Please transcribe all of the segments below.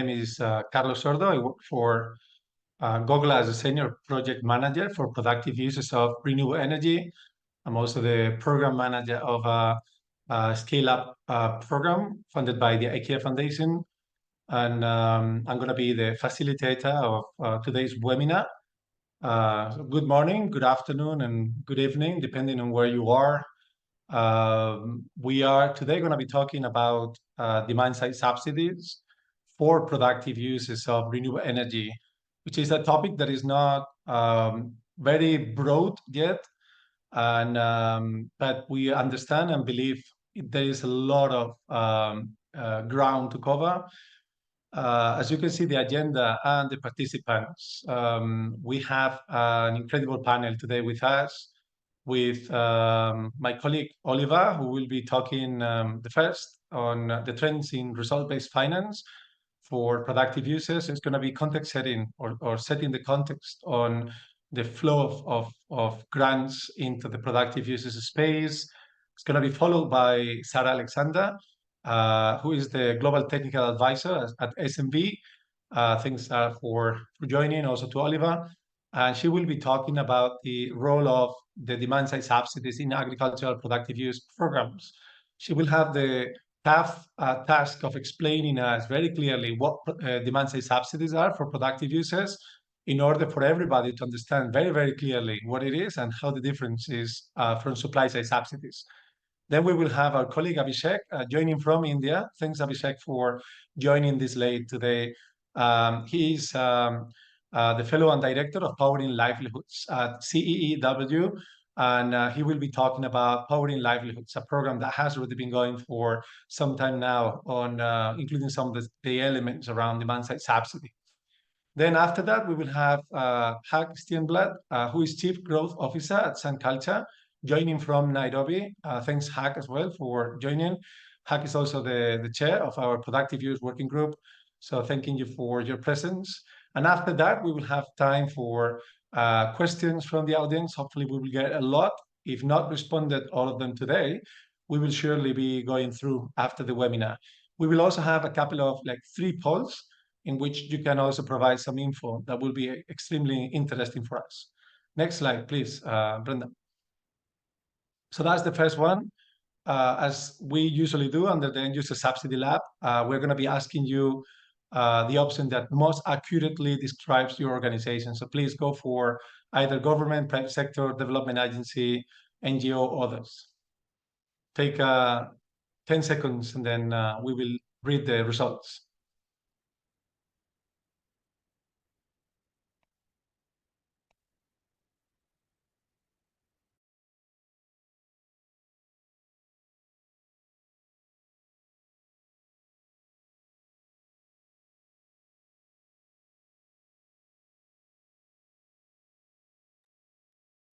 name is Carlos Sordo. I work for GOGLA as a senior project manager for productive uses of renewable energy. I'm also the program manager of a scale-up program funded by the IKEA Foundation. And I'm going to be the facilitator of today's webinar. So good morning, good afternoon, and good evening, depending on where you are. We are today going to be talking about demand-side subsidies for productive uses of renewable energy, which is a topic that is not very broad yet, and but we understand and believe there is a lot of ground to cover. As you can see, the agenda and the participants, we have an incredible panel today with us, with my colleague Oliver, who will be talking the first on the trends in result-based finance for productive uses. It's going to be context setting or setting the context on the flow of grants into the productive uses space. It's going to be followed by Sarah Alexander, who is the Global Technical Advisor at SMB. Thanks for joining, also to Oliver. And she will be talking about the role of the demand-side subsidies in agricultural productive use programs. She will have the tough task of explaining us very clearly what demand-side subsidies are for productive uses, in order for everybody to understand very, very clearly what it is and how the difference is from supply-side subsidies. Then we will have our colleague Abhishek joining from India. Thanks, Abhishek, for joining this late today. He's the fellow and director of Powering Livelihoods at CEEW, and he will be talking about Powering Livelihoods, a program that has already been going for some time now, on including some of the elements around demand-side subsidy. Then after that, we will have Hag Stienblad, who is Chief Growth Officer at Sun Culture, joining from Nairobi. Thanks, Hag, as well, for joining. Hag is also the chair of our Productive Use Working Group, so thanking you for your presence. And after that, we will have time for questions from the audience. Hopefully, we will get a lot. If not responded all of them today, we will surely be going through after the webinar. We will also have a couple of 3 polls in which you can also provide some info that will be extremely interesting for us. Next slide, please, Brenda. So that's the first one. As we usually do under the End User Subsidy Lab, we're going to be asking you the option that most accurately describes your organization. So please go for either government, private sector, development agency, NGO, or others. Take 10 seconds and then we will read the results.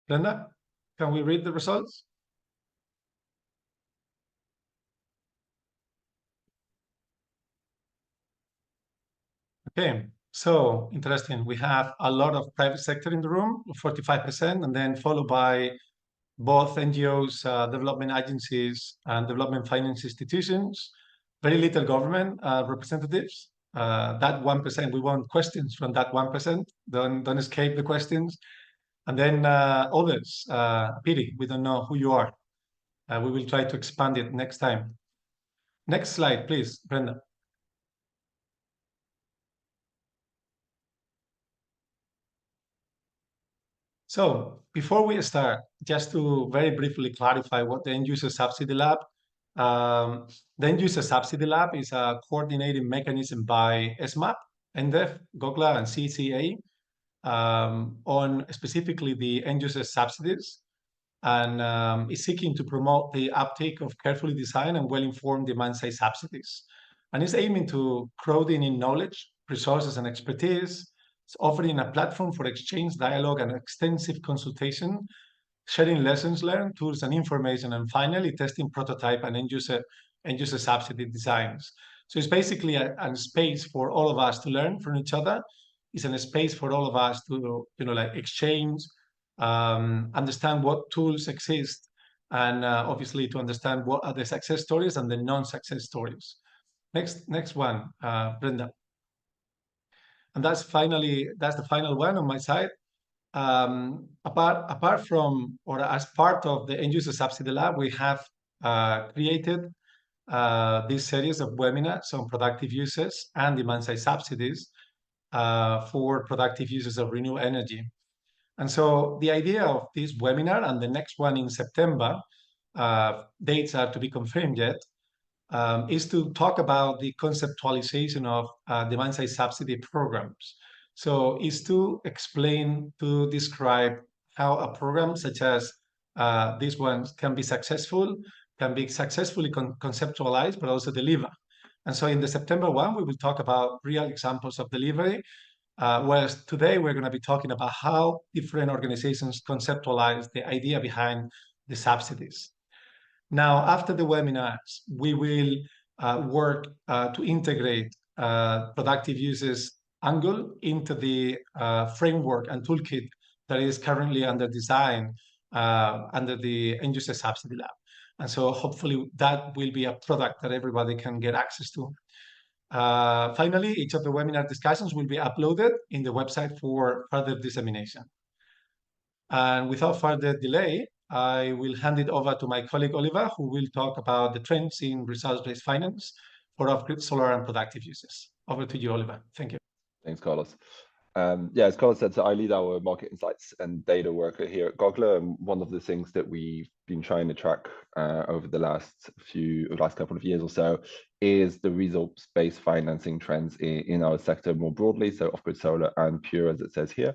Brenda, can we read the results? Okay, so interesting. We have a lot of private sector in the room, 45%, and then followed by both NGOs, development agencies, and development finance institutions. Very little government representatives. That 1%, we want questions from that 1%. Don't escape the questions. And then others, pity, we don't know who you are. We will try to expand it next time. Next slide, please, Brenda. So before we start, just to very briefly clarify what the End User Subsidy Lab. The End User Subsidy Lab is a coordinating mechanism by SMAP, NDEF, GOGLA, and CCA on specifically the end user subsidies, and is seeking to promote the uptake of carefully designed and well-informed demand-side subsidies. And is aiming to crowding in knowledge, resources, and expertise. It's offering a platform for exchange, dialogue, and extensive consultation, sharing lessons learned, tools, and information, and finally testing prototype and end user subsidy designs. So it's basically a space for all of us to learn from each other. It's a space for all of us to exchange, understand what tools exist, and obviously to understand what are the success stories and the non-success stories. Next one, Brenda. And that's the final one on my side. Apart from, or as part of the End User Subsidy Lab, we have created this series of webinars on productive uses and demand-side subsidies for productive uses of renewable energy. And so the idea of this webinar and the next one in September, dates are to be confirmed yet, is to talk about the conceptualization of demand-side subsidy programs. So is to explain, to describe how a program such as this one can be successfully conceptualized, but also deliver. And so in the September one, we will talk about real examples of delivery, whereas today we're going to be talking about how different organizations conceptualize the idea behind the subsidies. Now, after the webinars, we will work to integrate productive uses angle into the framework and toolkit that is currently under design under the End User Subsidy Lab. And so hopefully that will be a product that everybody can get access to. Finally, each of the webinar discussions will be uploaded in the website for further dissemination. And without further delay, I will hand it over to my colleague Oliver, who will talk about the trends in results-based finance for off-grid solar and productive uses. Over to you, Oliver. Thank you. Thanks, Carlos. Yeah, as Carlos said, so I lead our market insights and data work here at GOGLA, and one of the things that we've been trying to track over the last couple of years or so is the results-based financing trends in our sector more broadly, so off-grid solar and pure, as it says here.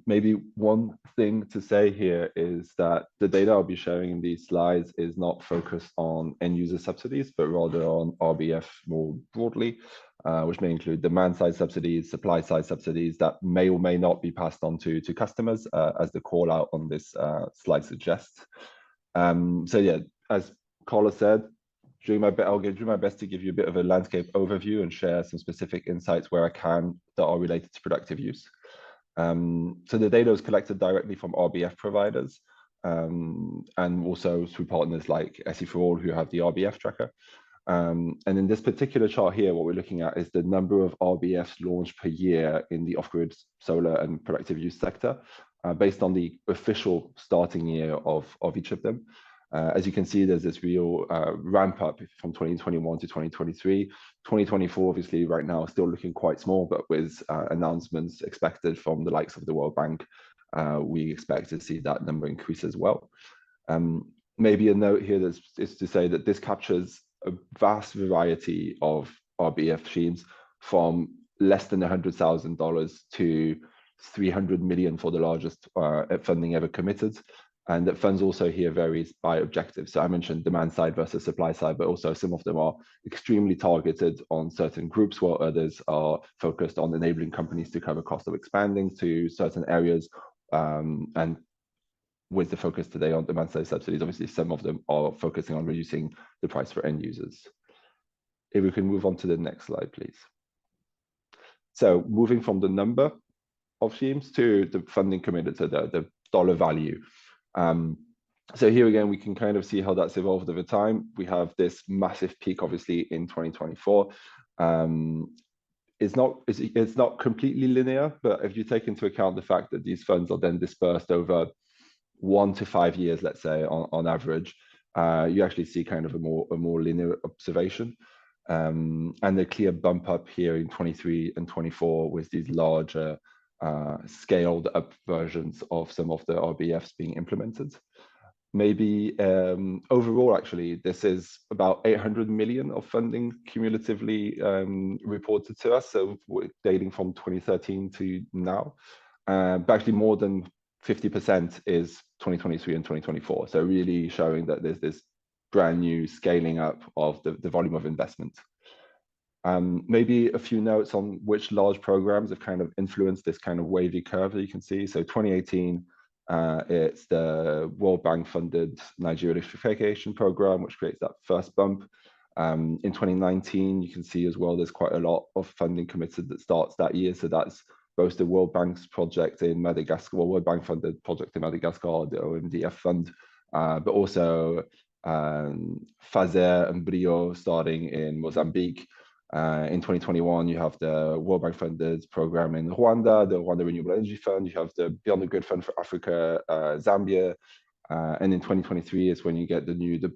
Maybe one thing to say here is that the data I'll be showing in these slides is not focused on end user subsidies, but rather on RBF more broadly, which may include demand-side subsidies, supply-side subsidies that may or may not be passed on to customers, as the call out on this slide suggests. So yeah, as Carlos said, I'll do my best to give you a bit of a landscape overview and share some specific insights where I can that are related to productive use. So the data is collected directly from RBF providers, and also through partners like SE4All, who have the RBF tracker. And in this particular chart here, what we're looking at is the number of RBFs launched per year in the off-grid solar and productive use sector, based on the official starting year of each of them. As you can see, there's this real ramp up from 2021 to 2023. 2024, obviously, right now, still looking quite small, but with announcements expected from the likes of the World Bank, we expect to see that number increase as well. Maybe a note here is to say that this captures a vast variety of RBF schemes, from less than $100,000 to 300 million for the largest funding ever committed. And that funds also here varies by objective. So I mentioned demand side versus supply side, but also some of them are extremely targeted on certain groups, while others are focused on enabling companies to cover cost of expanding to certain areas. And with the focus today on demand side subsidies, obviously some of them are focusing on reducing the price for end users. If we can move on to the next slide, please. So moving from the number of schemes to the funding committed, so the dollar value. So here again, we can kind of see how that's evolved over time. We have this massive peak, obviously, in 2024. It's not completely linear, but if you take into account the fact that these funds are then dispersed over 1 to 5 years, let's say, on average, you actually see kind of a more linear observation. And a clear bump up here in 23 and 24 with these larger scaled up versions of some of the RBFs being implemented. Maybe overall, actually, this is about 800 million of funding cumulatively reported to us, so dating from 2013 to now. But actually more than 50% is 2023 and 2024. So really showing that there's this brand new scaling up of the volume of investment. Maybe a few notes on which large programs have kind of influenced this kind of wavy curve that you can see. So 2018, it's the World Bank funded Nigeria electrification program, which creates that first bump. In 2019, you can see as well, there's quite a lot of funding committed that starts that year. So that's both the World Bank's project in Madagascar, World Bank funded project in Madagascar, the OMDF fund, but also FASER and BRIO starting in Mozambique. In 2021, you have the World Bank funded program in Rwanda, the Rwanda Renewable Energy Fund. You have the Beyond the Grid Fund for Africa, Zambia. And in 2023 is when you get the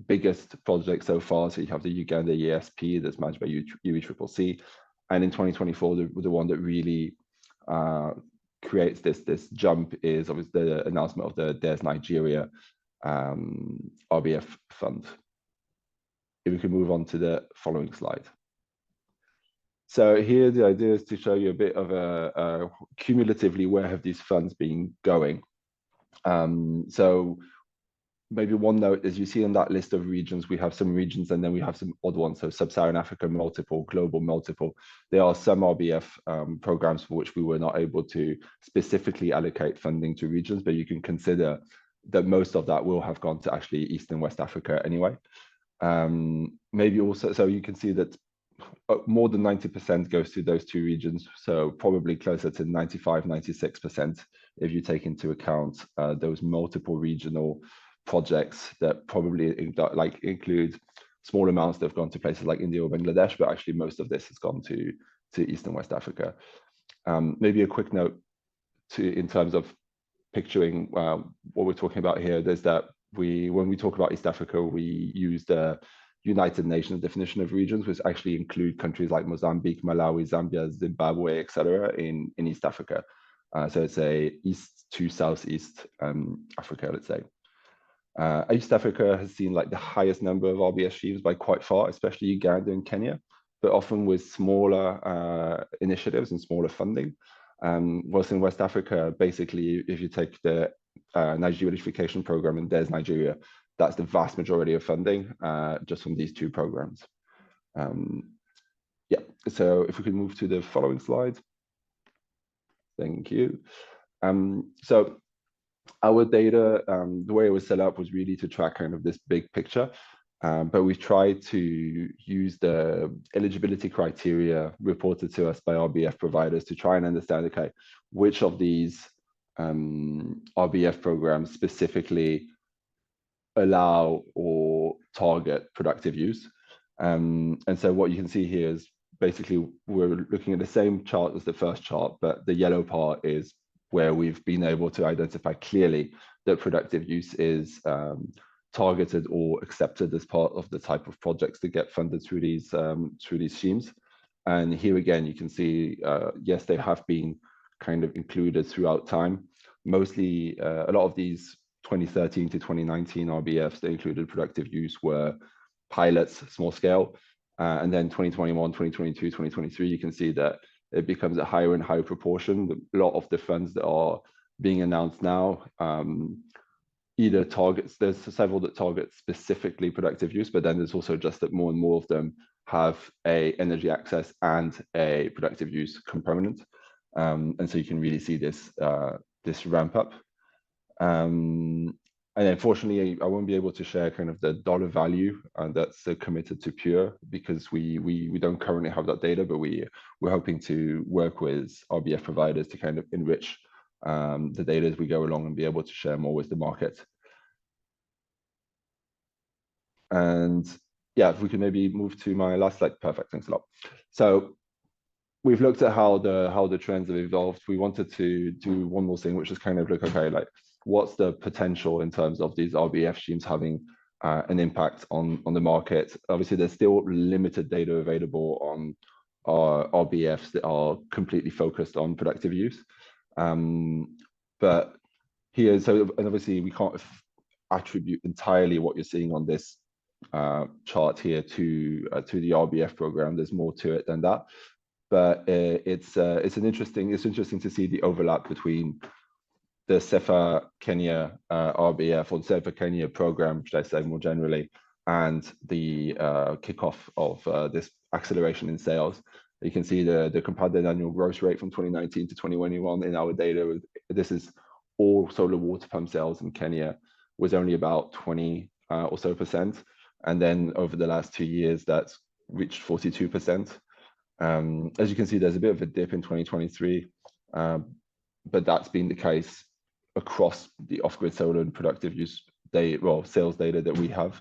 biggest project so far. So you have the Uganda ESP that's managed by UECCC. And in 2024, the one that really creates this jump is obviously the announcement of the DES Nigeria RBF fund. If we can move on to the following slide. So here the idea is to show you a bit of a cumulatively where have these funds been going. So maybe one note is you see on that list of regions, we have some regions and then we have some odd ones. So Sub-Saharan Africa multiple, global multiple. There are some RBF programs for which we were not able to specifically allocate funding to regions, but you can consider that most of that will have gone to actually East and West Africa anyway. Maybe also, so you can see that more than 90% goes to those two regions. So probably closer to 95, 96% if you take into account those multiple regional projects that probably include small amounts that have gone to places like India or Bangladesh, but actually most of this has gone to East and West Africa. Maybe a quick note in terms of picturing what we're talking about here, there's that when we talk about East Africa, we use the United Nations definition of regions, which actually include countries like Mozambique, Malawi, Zambia, Zimbabwe, etc. in East Africa. So it's a east to southeast Africa, let's say. East Africa has seen like the highest number of RBS schemes by quite far, especially Uganda and Kenya, but often with smaller initiatives and smaller funding. Whilst in West Africa, basically, if you take the Nigeria Electrification Program and DES Nigeria, that's the vast majority of funding just from these two programs. Yeah, so if we could move to the following slide. Thank you. So our data, the way it was set up was really to track kind of this big picture, but we tried to use the eligibility criteria reported to us by RBF providers to try and understand, okay, which of these RBF programs specifically allow or target productive use. And so what you can see here is basically we're looking at the same chart as the first chart, but the yellow part is where we've been able to identify clearly that productive use is targeted or accepted as part of the type of projects that get funded through these schemes. And here again, you can see, yes, they have been kind of included throughout time. Mostly, a lot of these 2013 to 2019 RBFs that included productive use were pilots, small scale. And then 2021, 2022, 2023, you can see that it becomes a higher and higher proportion. A lot of the funds that are being announced now either targets, there's several that target specifically productive use, but then there's also just that more and more of them have a energy access and a productive use component. And so you can really see this, this ramp up. And unfortunately, I won't be able to share kind of the dollar value that's committed to Pure because we don't currently have that data, but we're hoping to work with RBF providers to kind of enrich the data as we go along and be able to share more with the market. And yeah, if we can maybe move to my last slide. Perfect, thanks a lot. So we've looked at how the trends have evolved. We wanted to do one more thing, which is kind of look, okay, like what's the potential in terms of these RBF schemes having an impact on the market. Obviously, there's still limited data available on RBFs that are completely focused on productive use. But here, so and obviously we can't attribute entirely what you're seeing on this chart here to the RBF program. There's more to it than that. But it's interesting to see the overlap between the CEFA Kenya RBF or the CEFA Kenya program, should I say more generally, and the kickoff of this acceleration in sales. You can see the compounded annual growth rate from 2019 to 2021 in our data. This is all solar water pump sales in Kenya was only about 20 or so %. And then over the last 2 years, that's reached 42%. As you can see, there's a bit of a dip in 2023, but that's been the case across the off-grid solar and productive use data, well, sales data that we have.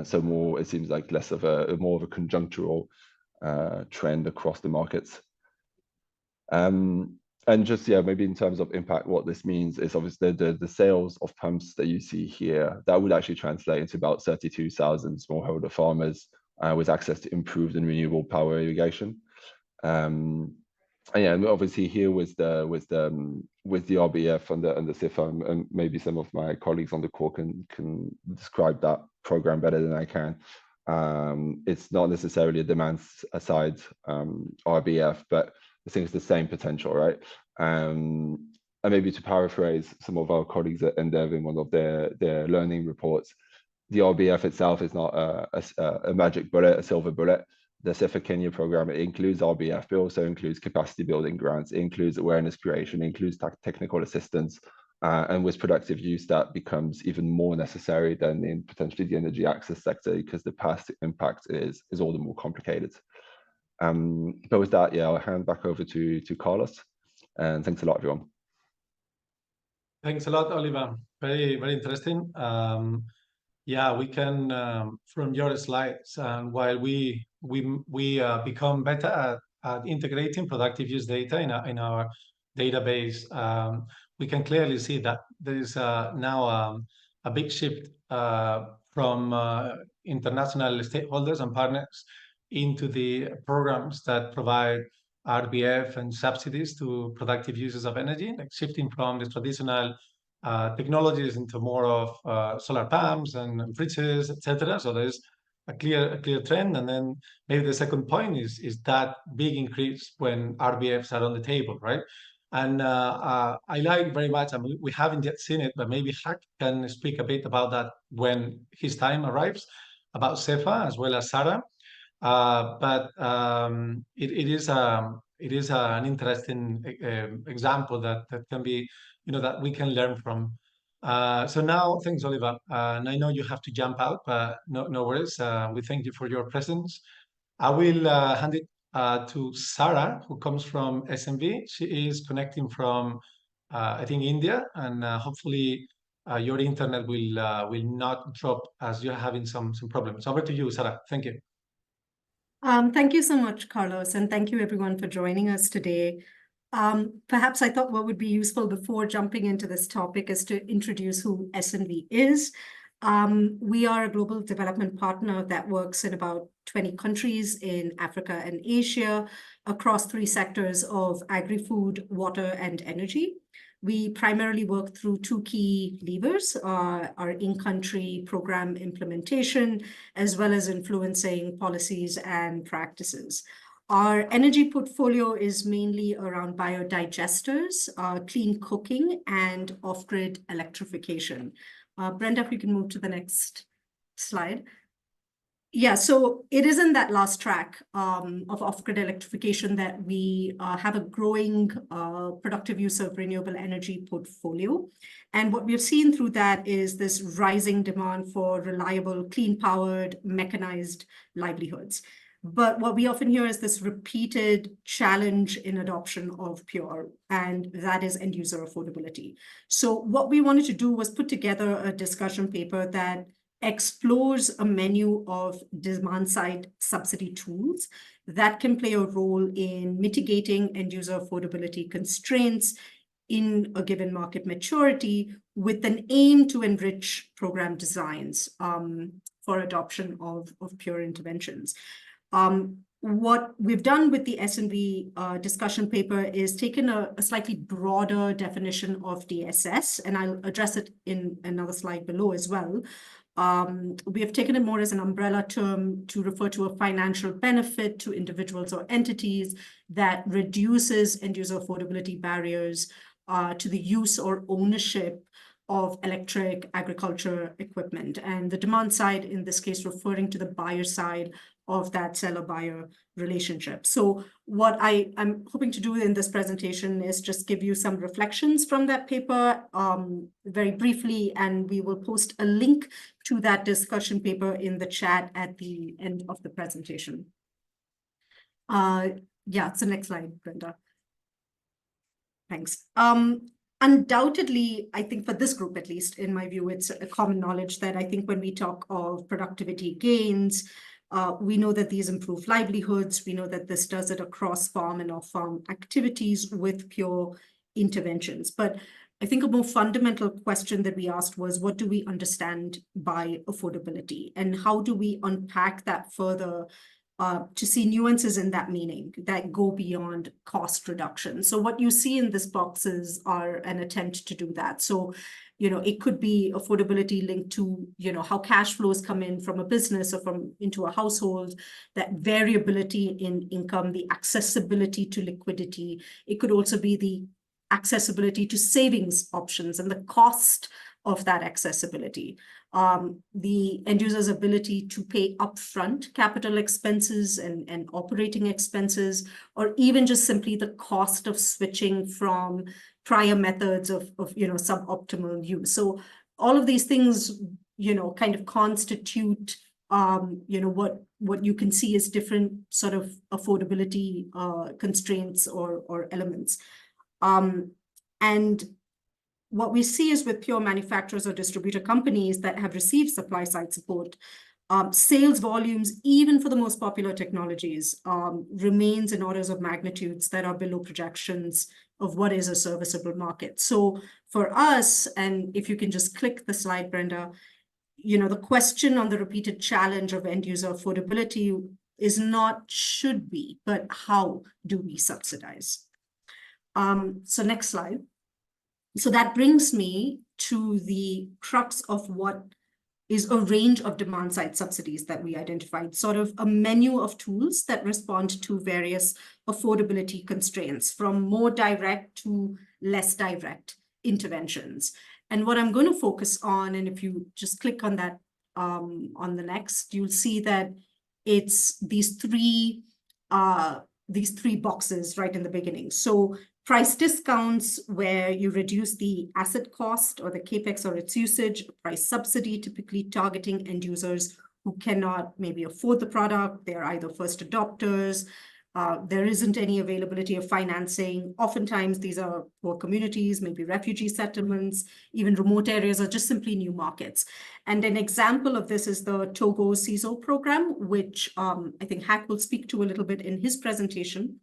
So more, it seems like less of more of a conjunctural trend across the markets. And just, maybe in terms of impact, what this means is obviously the sales of pumps that you see here, that would actually translate into about 32,000 smallholder farmers with access to improved and renewable power irrigation. And obviously here with the RBF and the CIFA, and maybe some of my colleagues on the call can describe that program better than I can. It's not necessarily a demand side RBF, but I think it's the same potential, right? And maybe to paraphrase some of our colleagues at Endeavour in one of their learning reports, the RBF itself is not a magic bullet, a silver bullet. The CIFA Kenya program, it includes RBF, but also includes capacity building grants, it includes awareness creation, it includes technical assistance, and with productive use, that becomes even more necessary than in potentially the energy access sector, because the past impact is all the more complicated. But with that, I'll hand back over to Carlos, and thanks a lot, everyone. Thanks a lot, Oliver. Very, very interesting. We can from your slides, and while we become better at integrating productive use data in our database, we can clearly see that there is now a big shift from international stakeholders and partners into the programs that provide RBF and subsidies to productive uses of energy, like shifting from the traditional technologies into more of solar pumps and fridges, etc. So there's a clear trend. And then maybe the second point is that big increase when RBFs are on the table, right? And I like very much, I mean, we haven't yet seen it, but maybe Hak can speak a bit about that when his time arrives, about CEFA as well as Sarah. But it is an interesting example that can be, that we can learn from. So now, thanks, Oliver. And I know you have to jump out, but no worries. We thank you for your presence. I will hand it to Sarah, who comes from SMV. She is connecting from, I think, India, and hopefully your internet will not drop as you're having some problems. Over to you, Sarah. Thank you. Thank you so much, Carlos, and thank you everyone for joining us today. Perhaps I thought what would be useful before jumping into this topic is to introduce who SNV is. We are a global development partner that works in about 20 countries in Africa and Asia across 3 sectors of agri-food, water, and energy. We primarily work through 2 key levers, our in-country program implementation, as well as influencing policies and practices. Our energy portfolio is mainly around biodigesters, clean cooking, and off-grid electrification. Brenda, if you can move to the next slide. So it is in that last track of off-grid electrification that we have a growing productive use of renewable energy portfolio. And what we've seen through that is this rising demand for reliable, clean-powered, mechanized livelihoods. But what we often hear is this repeated challenge in adoption of Pure, and that is end-user affordability. So what we wanted to do was put together a discussion paper that explores a menu of demand-side subsidy tools that can play a role in mitigating end-user affordability constraints in a given market maturity, with an aim to enrich program designs for adoption of Pure interventions. What we've done with the SNV discussion paper is taken a slightly broader definition of DSS, and I'll address it in another slide below as well. We have taken it more as an umbrella term to refer to a financial benefit to individuals or entities that reduces end-user affordability barriers to the use or ownership of electric agriculture equipment. And the demand side, in this case, referring to the buyer side of that seller-buyer relationship. So what I'm hoping to do in this presentation is just give you some reflections from that paper very briefly, and we will post a link to that discussion paper in the chat at the end of the presentation. So next slide, Brenda. Thanks. Undoubtedly, I think for this group, at least in my view, it's a common knowledge that I think when we talk of productivity gains, We know that these improve livelihoods. We know that this does it across farm and off-farm activities with pure interventions. But I think a more fundamental question that we asked was, what do we understand by affordability? And how do we unpack that further to see nuances in that meaning that go beyond cost reduction? So what you see in this boxes are an attempt to do that. So, it could be affordability linked to, how cash flows come in from a business or from into a household, that variability in income, the accessibility to liquidity. It could also be the accessibility to savings options and the cost of that accessibility. The end user's ability to pay upfront capital expenses and operating expenses, or even just simply the cost of switching from prior methods of suboptimal use. So all of these things, kind of constitute, what you can see as different sort of affordability constraints or elements. And what we see is with pure manufacturers or distributor companies that have received supply side support, sales volumes, even for the most popular technologies, remains in orders of magnitudes that are below projections of what is a serviceable market. So for us, and if you can just click the slide, Brenda, the question on the repeated challenge of end user affordability is not should we, but how do we subsidize? So next slide. So that brings me to the crux of what is a range of demand side subsidies that we identified, sort of a menu of tools that respond to various affordability constraints, from more direct to less direct interventions. And what I'm going to focus on, and if you just click on that on the next, you'll see that it's these three boxes right in the beginning. So price discounts, where you reduce the asset cost or the capex or its usage. Price subsidy, typically targeting end users who cannot maybe afford the product. They're either first adopters. There isn't any availability of financing. Oftentimes, these are poor communities, maybe refugee settlements, even remote areas, or just simply new markets. And an example of this is the Togo CISO program, which I think Hack will speak to a little bit in his presentation.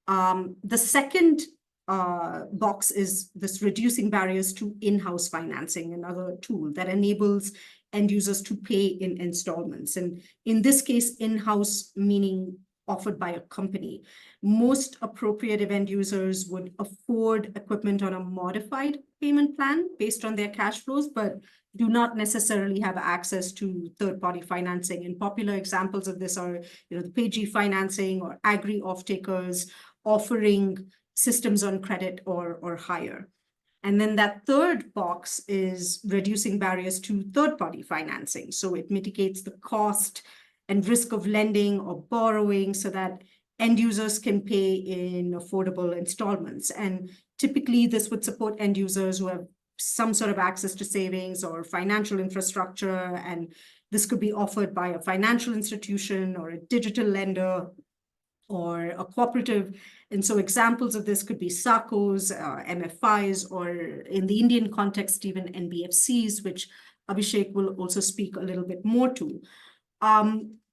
The second box is this reducing barriers to in-house financing, another tool that enables end users to pay in installments. And in this case, in-house meaning offered by a company. Most appropriate end users would afford equipment on a modified payment plan based on their cash flows, but do not necessarily have access to third-party financing. And popular examples of this are, the PG financing or agri off-takers offering systems on credit or higher. And then that third box is reducing barriers to third-party financing. So it mitigates the cost and risk of lending or borrowing so that end users can pay in affordable installments. And typically this would support end users who have some sort of access to savings or financial infrastructure. And this could be offered by a financial institution or a digital lender or a cooperative. And so examples of this could be SACCOs, MFIs, or in the Indian context, even NBFCs, which Abhishek will also speak a little bit more to.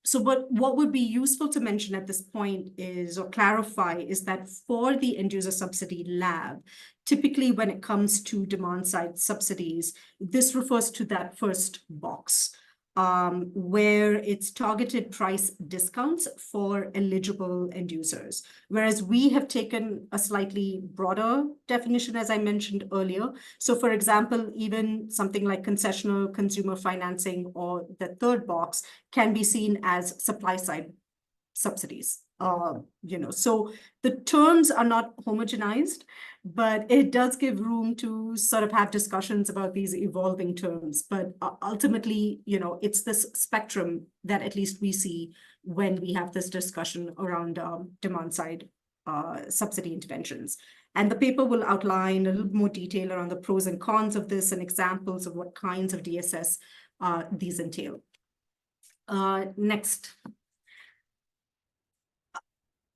So what would be useful to mention at this point is, or clarify, is that for the end user subsidy lab, typically when it comes to demand side subsidies, this refers to that first box, where it's targeted price discounts for eligible end users. Whereas we have taken a slightly broader definition, as I mentioned earlier. So for example, even something like concessional consumer financing, or the third box, can be seen as supply side subsidies. So the terms are not homogenized, but it does give room to sort of have discussions about these evolving terms. But ultimately, it's this spectrum that at least we see when we have this discussion around demand side subsidy interventions. And the paper will outline a little more detail around the pros and cons of this and examples of what kinds of DSS these entail. Next.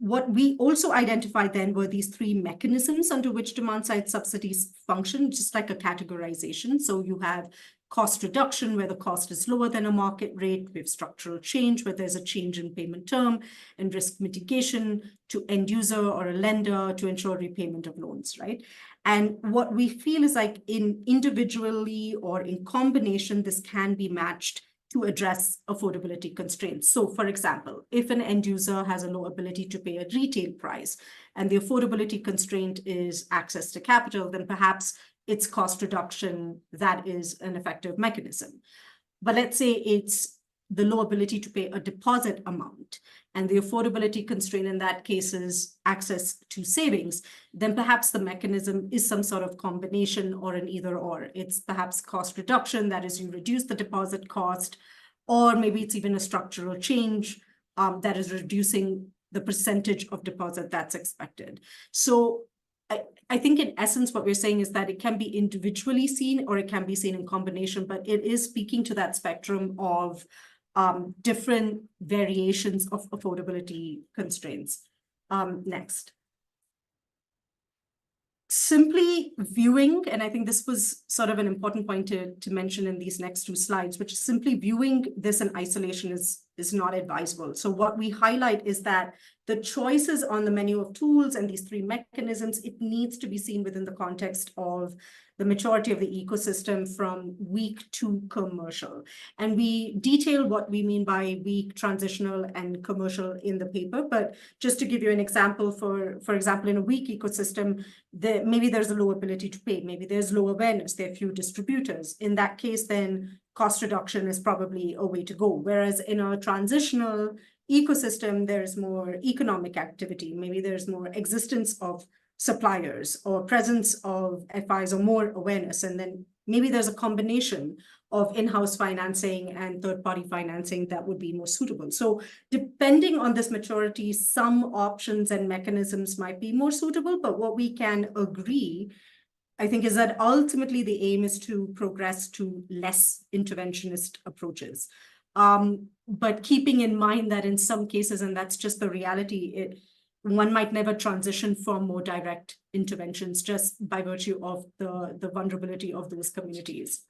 What we also identified then were these three mechanisms under which demand side subsidies function, just like a categorization. So you have cost reduction, where the cost is lower than a market rate. We have structural change, where there's a change in payment term, and risk mitigation to end user or a lender to ensure repayment of loans, right? And what we feel is like in individually or in combination, this can be matched to address affordability constraints. So for example, if an end user has a low ability to pay a retail price and the affordability constraint is access to capital, then perhaps it's cost reduction that is an effective mechanism. But let's say it's the low ability to pay a deposit amount, and the affordability constraint in that case is access to savings, then perhaps the mechanism is some sort of combination or an either or. It's perhaps cost reduction, that is you reduce the deposit cost, or maybe it's even a structural change that is reducing the percentage of deposit that's expected. So I think in essence, what we're saying is that it can be individually seen or it can be seen in combination, but it is speaking to that spectrum of different variations of affordability constraints. Next. Simply viewing, and I think this was sort of an important point to mention in these next two slides, which is simply viewing this in isolation is not advisable. So what we highlight is that the choices on the menu of tools and these three mechanisms, it needs to be seen within the context of the maturity of the ecosystem from weak to commercial. And we detail what we mean by weak, transitional, and commercial in the paper. But just to give you an example, for example, in a weak ecosystem, maybe there's a low ability to pay, maybe there's low awareness, there are few distributors. In that case, then cost reduction is probably a way to go. Whereas in a transitional ecosystem, there's more economic activity, maybe there's more existence of suppliers or presence of FIs or more awareness. And then maybe there's a combination of in-house financing and third-party financing that would be more suitable. So depending on this maturity, some options and mechanisms might be more suitable, but what we can agree, I think, is that ultimately the aim is to progress to less interventionist approaches. But keeping in mind that in some cases, and that's just the reality, one might never transition from more direct interventions just by virtue of the vulnerability of those communities.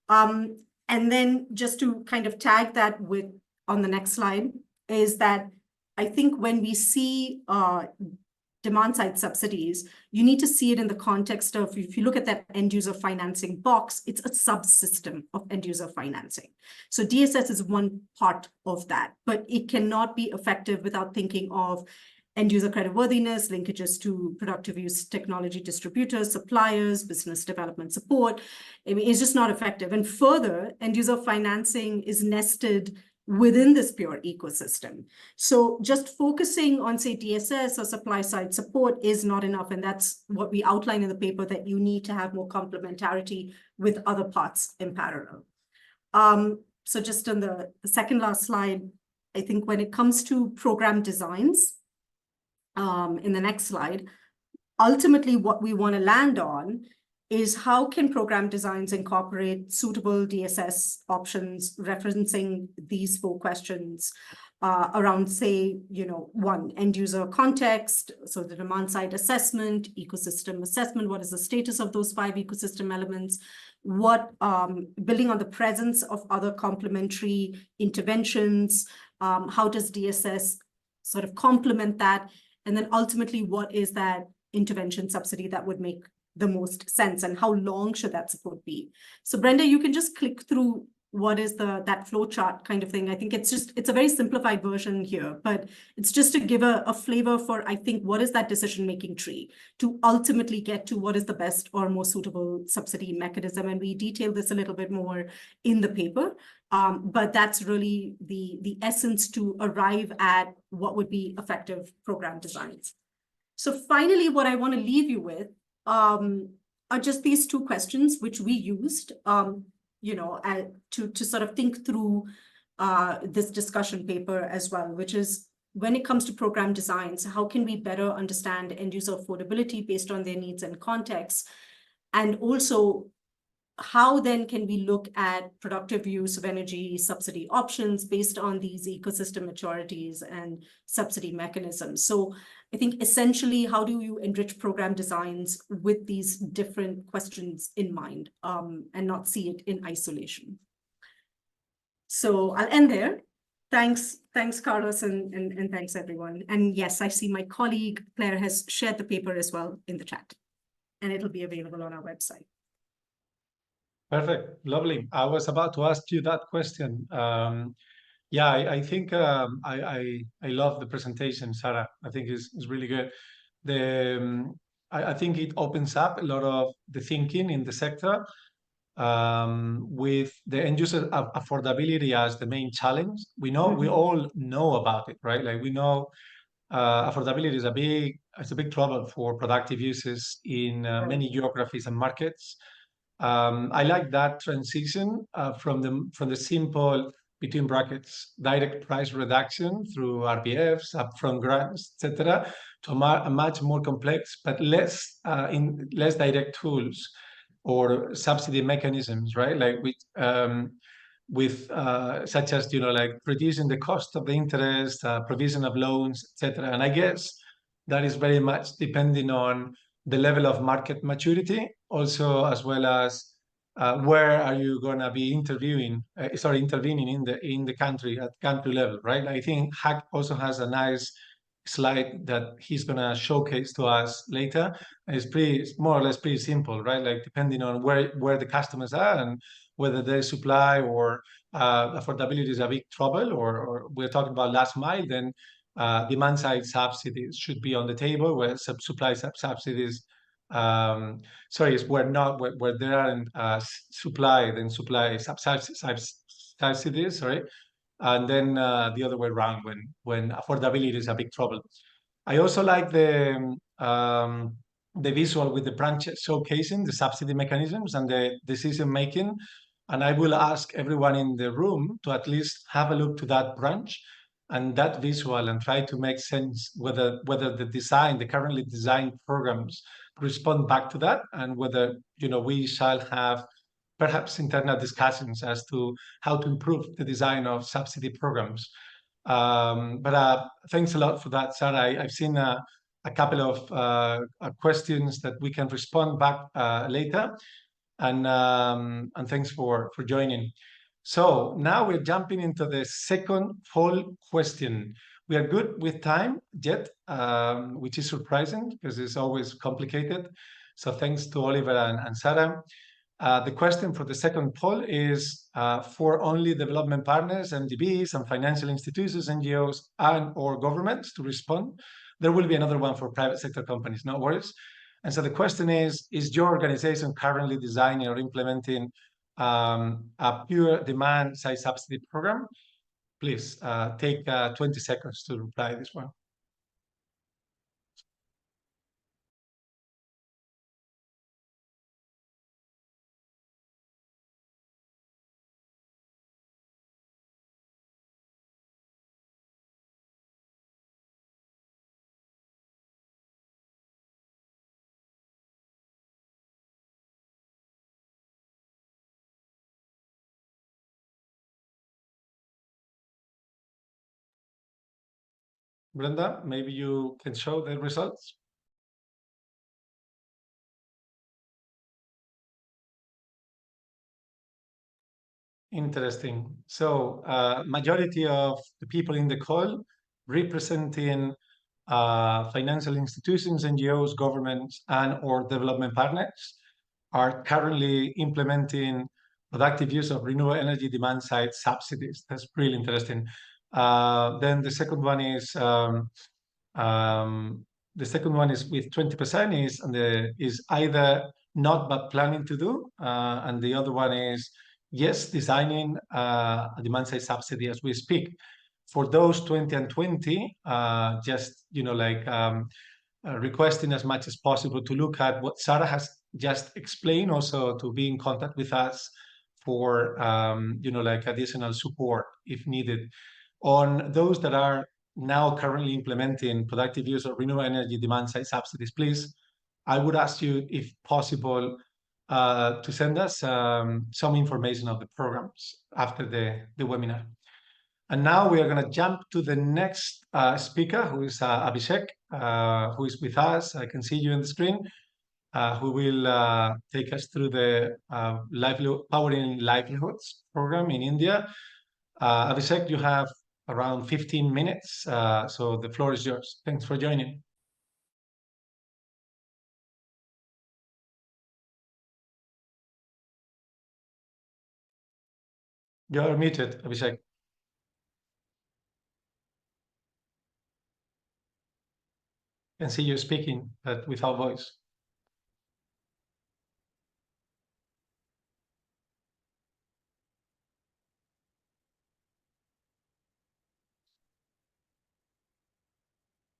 And then just to kind of tag that with on the next slide is that I think when we see demand side subsidies, you need to see it in the context of, if you look at that end user financing box, it's a subsystem of end user financing. So DSS is one part of that, but it cannot be effective without thinking of end user creditworthiness, linkages to productive use technology distributors, suppliers, business development support. I mean, it's just not effective. And further, end user financing is nested within this pure ecosystem. So just focusing on, say, DSS or supply side support is not enough. And that's what we outline in the paper, that you need to have more complementarity with other parts in parallel. So just on the second last slide, I think when it comes to program designs, in the next slide, ultimately what we want to land on is how can program designs incorporate suitable DSS options, referencing these 4 questions around, say, one, end user context, so the demand side assessment, ecosystem assessment, what is the status of those 5 ecosystem elements, what, building on the presence of other complementary interventions, how does DSS sort of complement that? And then ultimately, what is that intervention subsidy that would make the most sense, and how long should that support be? So Brenda, you can just click through what is that flow chart kind of thing. I think it's a very simplified version here, but it's just to give a flavor for, I think, what is that decision-making tree to ultimately get to what is the best or most suitable subsidy mechanism. And we detail this a little bit more in the paper. But that's really the essence to arrive at what would be effective program designs. So finally, what I want to leave you with are just these 2 questions, which we used, to sort of think through this discussion paper as well, which is, when it comes to program designs, how can we better understand end user affordability based on their needs and contexts? And also, how then can we look at productive use of energy subsidy options based on these ecosystem maturities and subsidy mechanisms? So I think essentially, how do you enrich program designs with these different questions in mind, and not see it in isolation? So I'll end there. Thanks, Carlos, and thanks, everyone. And yes, I see my colleague Claire has shared the paper as well in the chat, and it'll be available on our website. Perfect, lovely. I was about to ask you that question. Yeah, I think I love the presentation, Sarah. I think it's really good. I think it opens up a lot of the thinking in the sector, with the end user affordability as the main challenge. We all know about it, right? Like we know affordability is a big trouble for productive uses in many geographies and markets. I like that transition from the simple, between brackets, direct price reduction through RPFs, upfront grants, etc., to a much more complex but less direct tools or subsidy mechanisms, right? Like with such as, like reducing the cost of the interest, provision of loans, etc. And I guess that is very much depending on the level of market maturity, also, as well as where are you going to be intervening in the country at country level, right? I think Hack also has a nice slide that he's going to showcase to us later. It's more or less pretty simple, right? Like depending on where the customers are and whether there's supply or affordability is a big trouble, or we're talking about last mile, then demand side subsidies should be on the table, where supply subsidies, where there aren't supply, then supply subsidies, sorry. And then the other way around, when affordability is a big trouble. I also like the visual with the branches showcasing the subsidy mechanisms and the decision making. And I will ask everyone in the room to at least have a look to that branch and that visual and try to make sense whether the currently designed programs respond back to that, and whether we shall have perhaps internal discussions as to how to improve the design of subsidy programs. But thanks a lot for that, Sarah. I've seen a couple of questions that we can respond back later, and thanks for joining. So now we're jumping into the second poll question. We are good with time yet, which is surprising because it's always complicated. So thanks to Oliver and Sarah. The question for the second poll is for only development partners, MDBs, and financial institutions, NGOs, and/or governments to respond. There will be another one for private sector companies, no worries. And so the question is your organization currently designing or implementing a pure demand side subsidy program? Please take 20 seconds to reply this one. Brenda, maybe you can show the results. Interesting. So majority of the people in the call representing financial institutions, NGOs, governments, and/or development partners are currently implementing productive use of renewable energy demand side subsidies. That's really interesting. Then the second one is with 20% is either not but planning to do, and the other one is yes, designing a demand side subsidy as we speak. For those 20 and 20, just requesting as much as possible to look at what Sarah has just explained, also to be in contact with us for additional support if needed. On those that are now currently implementing productive use of renewable energy demand side subsidies, please, I would ask you, if possible, to send us some information of the programs after the webinar. And now we are going to jump to the next speaker, who is Abhishek. who is with us. I can see you on the screen, who will take us through the Powering Livelihoods program in India. Abhishek, you have around 15 minutes, so the floor is yours. Thanks for joining. You're muted, Abhishek. I can see you speaking, but without voice.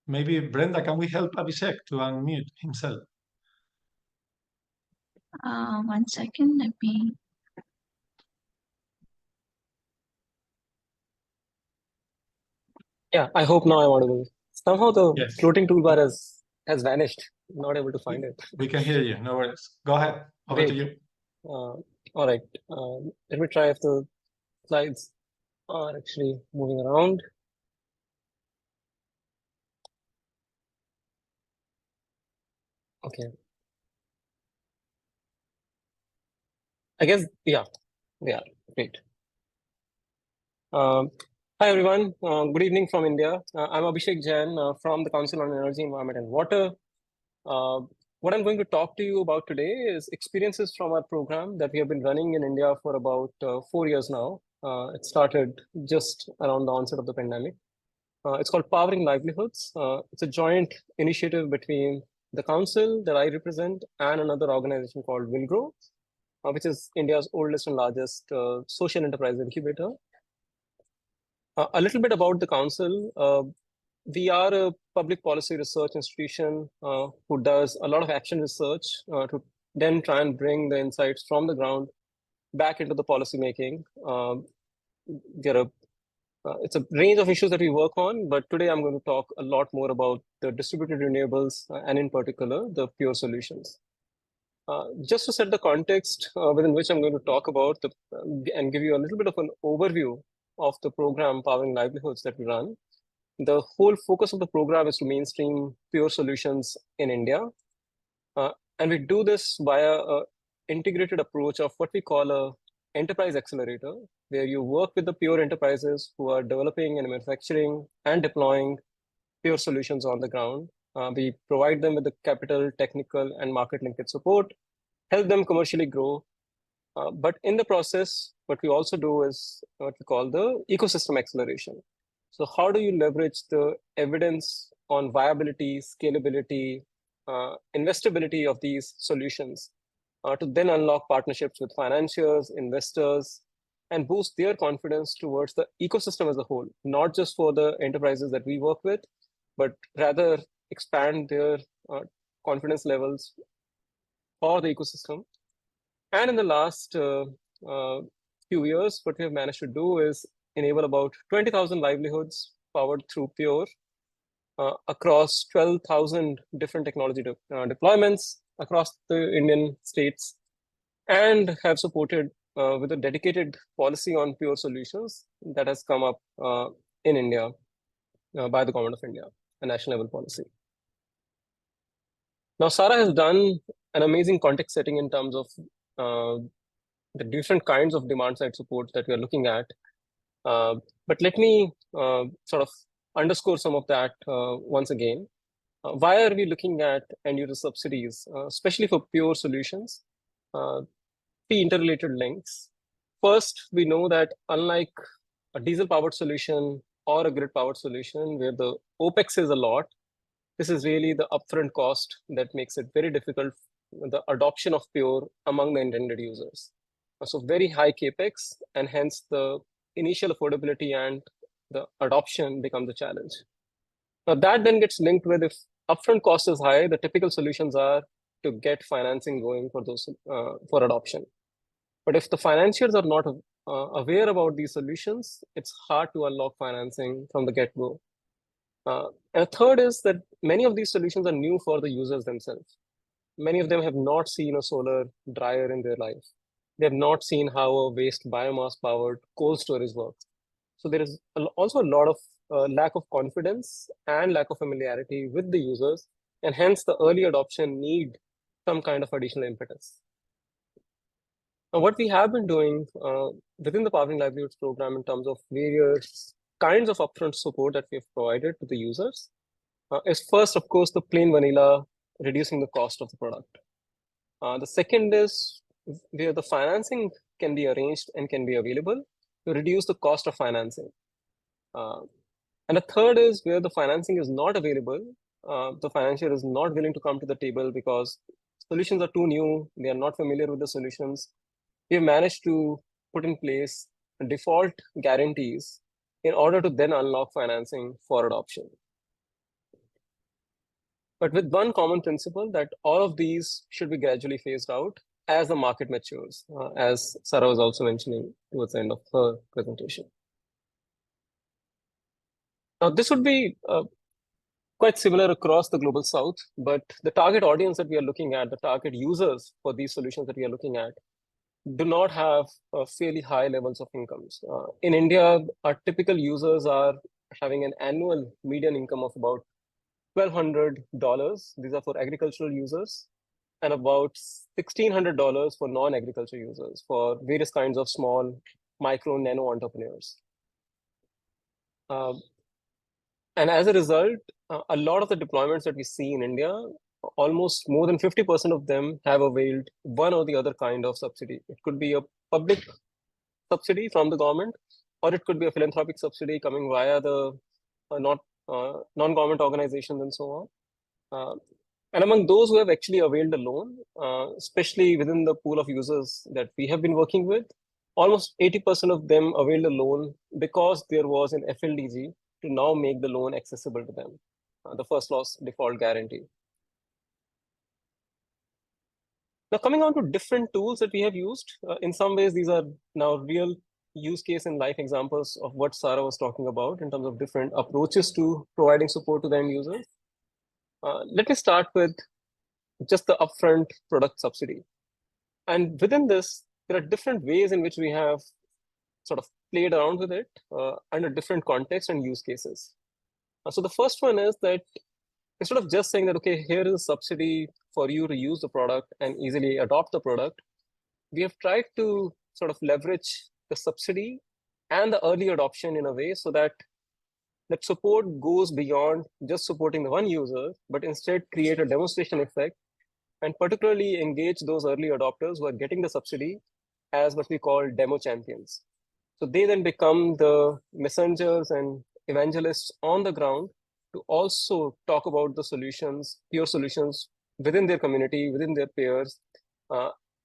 Maybe, Brenda, can we help Abhishek to unmute himself? 1 second, let me. Yeah, I hope now I'm audible. Somehow the Yes. floating toolbar has vanished. Not able to find it. We can hear you. No worries. Go ahead. Over to you. All right. Let me try if the slides are actually moving around. Okay. I guess, yeah, great. Hi, everyone. Good evening from India. I'm Abhishek Jain from the Council on Energy, Environment and Water. What I'm going to talk to you about today is experiences from our program that we have been running in India for about 4 years now. It started just around the onset of the pandemic. It's called Powering Livelihoods. It's a joint initiative between the council that I represent and another organization called WillGrow, which is India's oldest and largest social enterprise incubator. A little bit about the council. We are a public policy research institution who does a lot of action research to then try and bring the insights from the ground back into the policy making. It's a range of issues that we work on, but today I'm going to talk a lot more about the distributed renewables and in particular, the pure solutions. Just to set the context within which I'm going to talk about and give you a little bit of an overview of the program Powering Livelihoods that we run. The whole focus of the program is to mainstream pure solutions in India. And we do this via an integrated approach of what we call a enterprise accelerator, where you work with the pure enterprises who are developing and manufacturing and deploying pure solutions on the ground. We provide them with the capital, technical, and market linkage support, help them commercially grow. But in the process, what we also do is what we call the ecosystem acceleration. So how do you leverage the evidence on viability, scalability, investability of these solutions to then unlock partnerships with financiers, investors, and boost their confidence towards the ecosystem as a whole, not just for the enterprises that we work with, but rather expand their confidence levels for the ecosystem. And in the last few years, what we have managed to do is enable about 20,000 livelihoods powered through Pure across 12,000 different technology deployments across the Indian states, and have supported with a dedicated policy on pure solutions that has come up in India by the Government of India, a national level policy. Now, Sarah has done an amazing context setting in terms of the different kinds of demand side support that we are looking at. But let me sort of underscore some of that once again. Why are we looking at end user subsidies, especially for pure solutions? Three interrelated links. First, we know that unlike a diesel powered solution or a grid powered solution where the OPEX is a lot, this is really the upfront cost that makes it very difficult, the adoption of pure among the intended users. So very high capex, and hence the initial affordability and the adoption becomes a challenge. Now that then gets linked with, if upfront cost is high, the typical solutions are to get financing going for those for adoption. But if the financiers are not aware about these solutions, it's hard to unlock financing from the get-go. And a third is that many of these solutions are new for the users themselves. Many of them have not seen a solar dryer in their life. They have not seen how a waste biomass powered cold storage works. So there is also a lot of lack of confidence and lack of familiarity with the users, and hence the early adoption need some kind of additional impetus. Now, what we have been doing within the Powering Livelihoods program in terms of various kinds of upfront support that we have provided to the users is first, of course, the plain vanilla reducing the cost of the product. The second is where the financing can be arranged and can be available to reduce the cost of financing. And the third is where the financing is not available, the financier is not willing to come to the table because solutions are too new, they are not familiar with the solutions. We have managed to put in place default guarantees in order to then unlock financing for adoption. But with one common principle that all of these should be gradually phased out as the market matures, as Sarah was also mentioning towards the end of her presentation. Now, this would be quite similar across the global south, but the target audience that we are looking at, the target users for these solutions that we are looking at, do not have fairly high levels of incomes. In India, our typical users are having an annual median income of about $1,200. These are for agricultural users, and about $1,600 for non-agriculture users, for various kinds of small, micro, nano entrepreneurs. And as a result, a lot of the deployments that we see in India, almost more than 50% of them have availed one or the other kind of subsidy. It could be a public subsidy from the government, or it could be a philanthropic subsidy coming via the non-government organizations and so on. And among those who have actually availed a loan, especially within the pool of users that we have been working with, almost 80% of them availed a loan because there was an FLDG to now make the loan accessible to them, the first loss default guarantee. Now, coming on to different tools that we have used, in some ways, these are now real use case and life examples of what Sarah was talking about in terms of different approaches to providing support to the end users. Let me start with just the upfront product subsidy. And within this, there are different ways in which we have sort of played around with it under different contexts and use cases. So the first one is that instead of just saying that, okay, here is a subsidy for you to use the product and easily adopt the product, we have tried to sort of leverage the subsidy and the early adoption in a way so that that support goes beyond just supporting the one user, but instead create a demonstration effect and particularly engage those early adopters who are getting the subsidy as what we call demo champions. So they then become the messengers and evangelists on the ground to also talk about the solutions, pure solutions within their community, within their peers,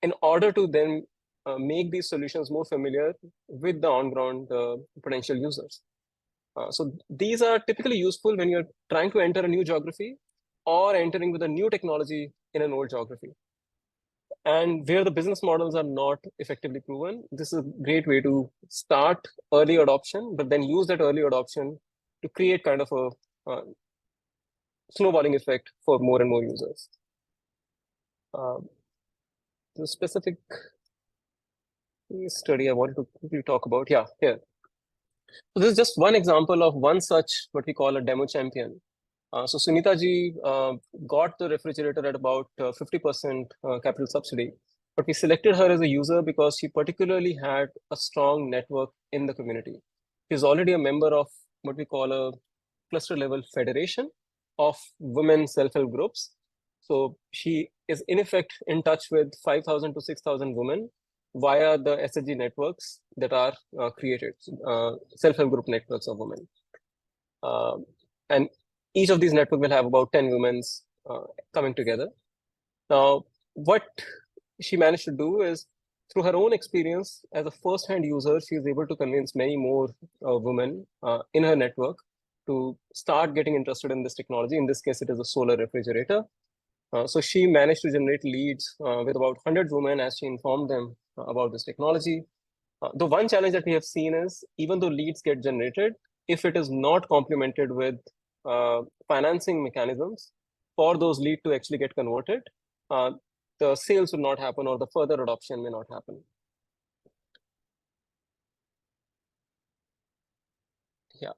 in order to then make these solutions more familiar with the on-ground potential users. So these are typically useful when you're trying to enter a new geography or entering with a new technology in an old geography. And where the business models are not effectively proven, this is a great way to start early adoption, but then use that early adoption to create kind of a snowballing effect for more and more users. The specific study I wanted to quickly talk about, here. So this is just one example of one such, what we call a demo champion. So Sunita ji got the refrigerator at about 50% capital subsidy, but we selected her as a user because she particularly had a strong network in the community. She's already a member of what we call a cluster level federation of women self-help groups. So she is in effect in touch with 5,000 to 6,000 women via the SHG networks that are created, self-help group networks of women. And each of these networks will have about 10 women coming together. Now, what she managed to do is, through her own experience as a first-hand user, she is able to convince many more women in her network to start getting interested in this technology. In this case, it is a solar refrigerator. So she managed to generate leads with about 100 women as she informed them about this technology. The one challenge that we have seen is, even though leads get generated, if it is not complemented with financing mechanisms for those leads to actually get converted, the sales will not happen or the further adoption may not happen. Yeah.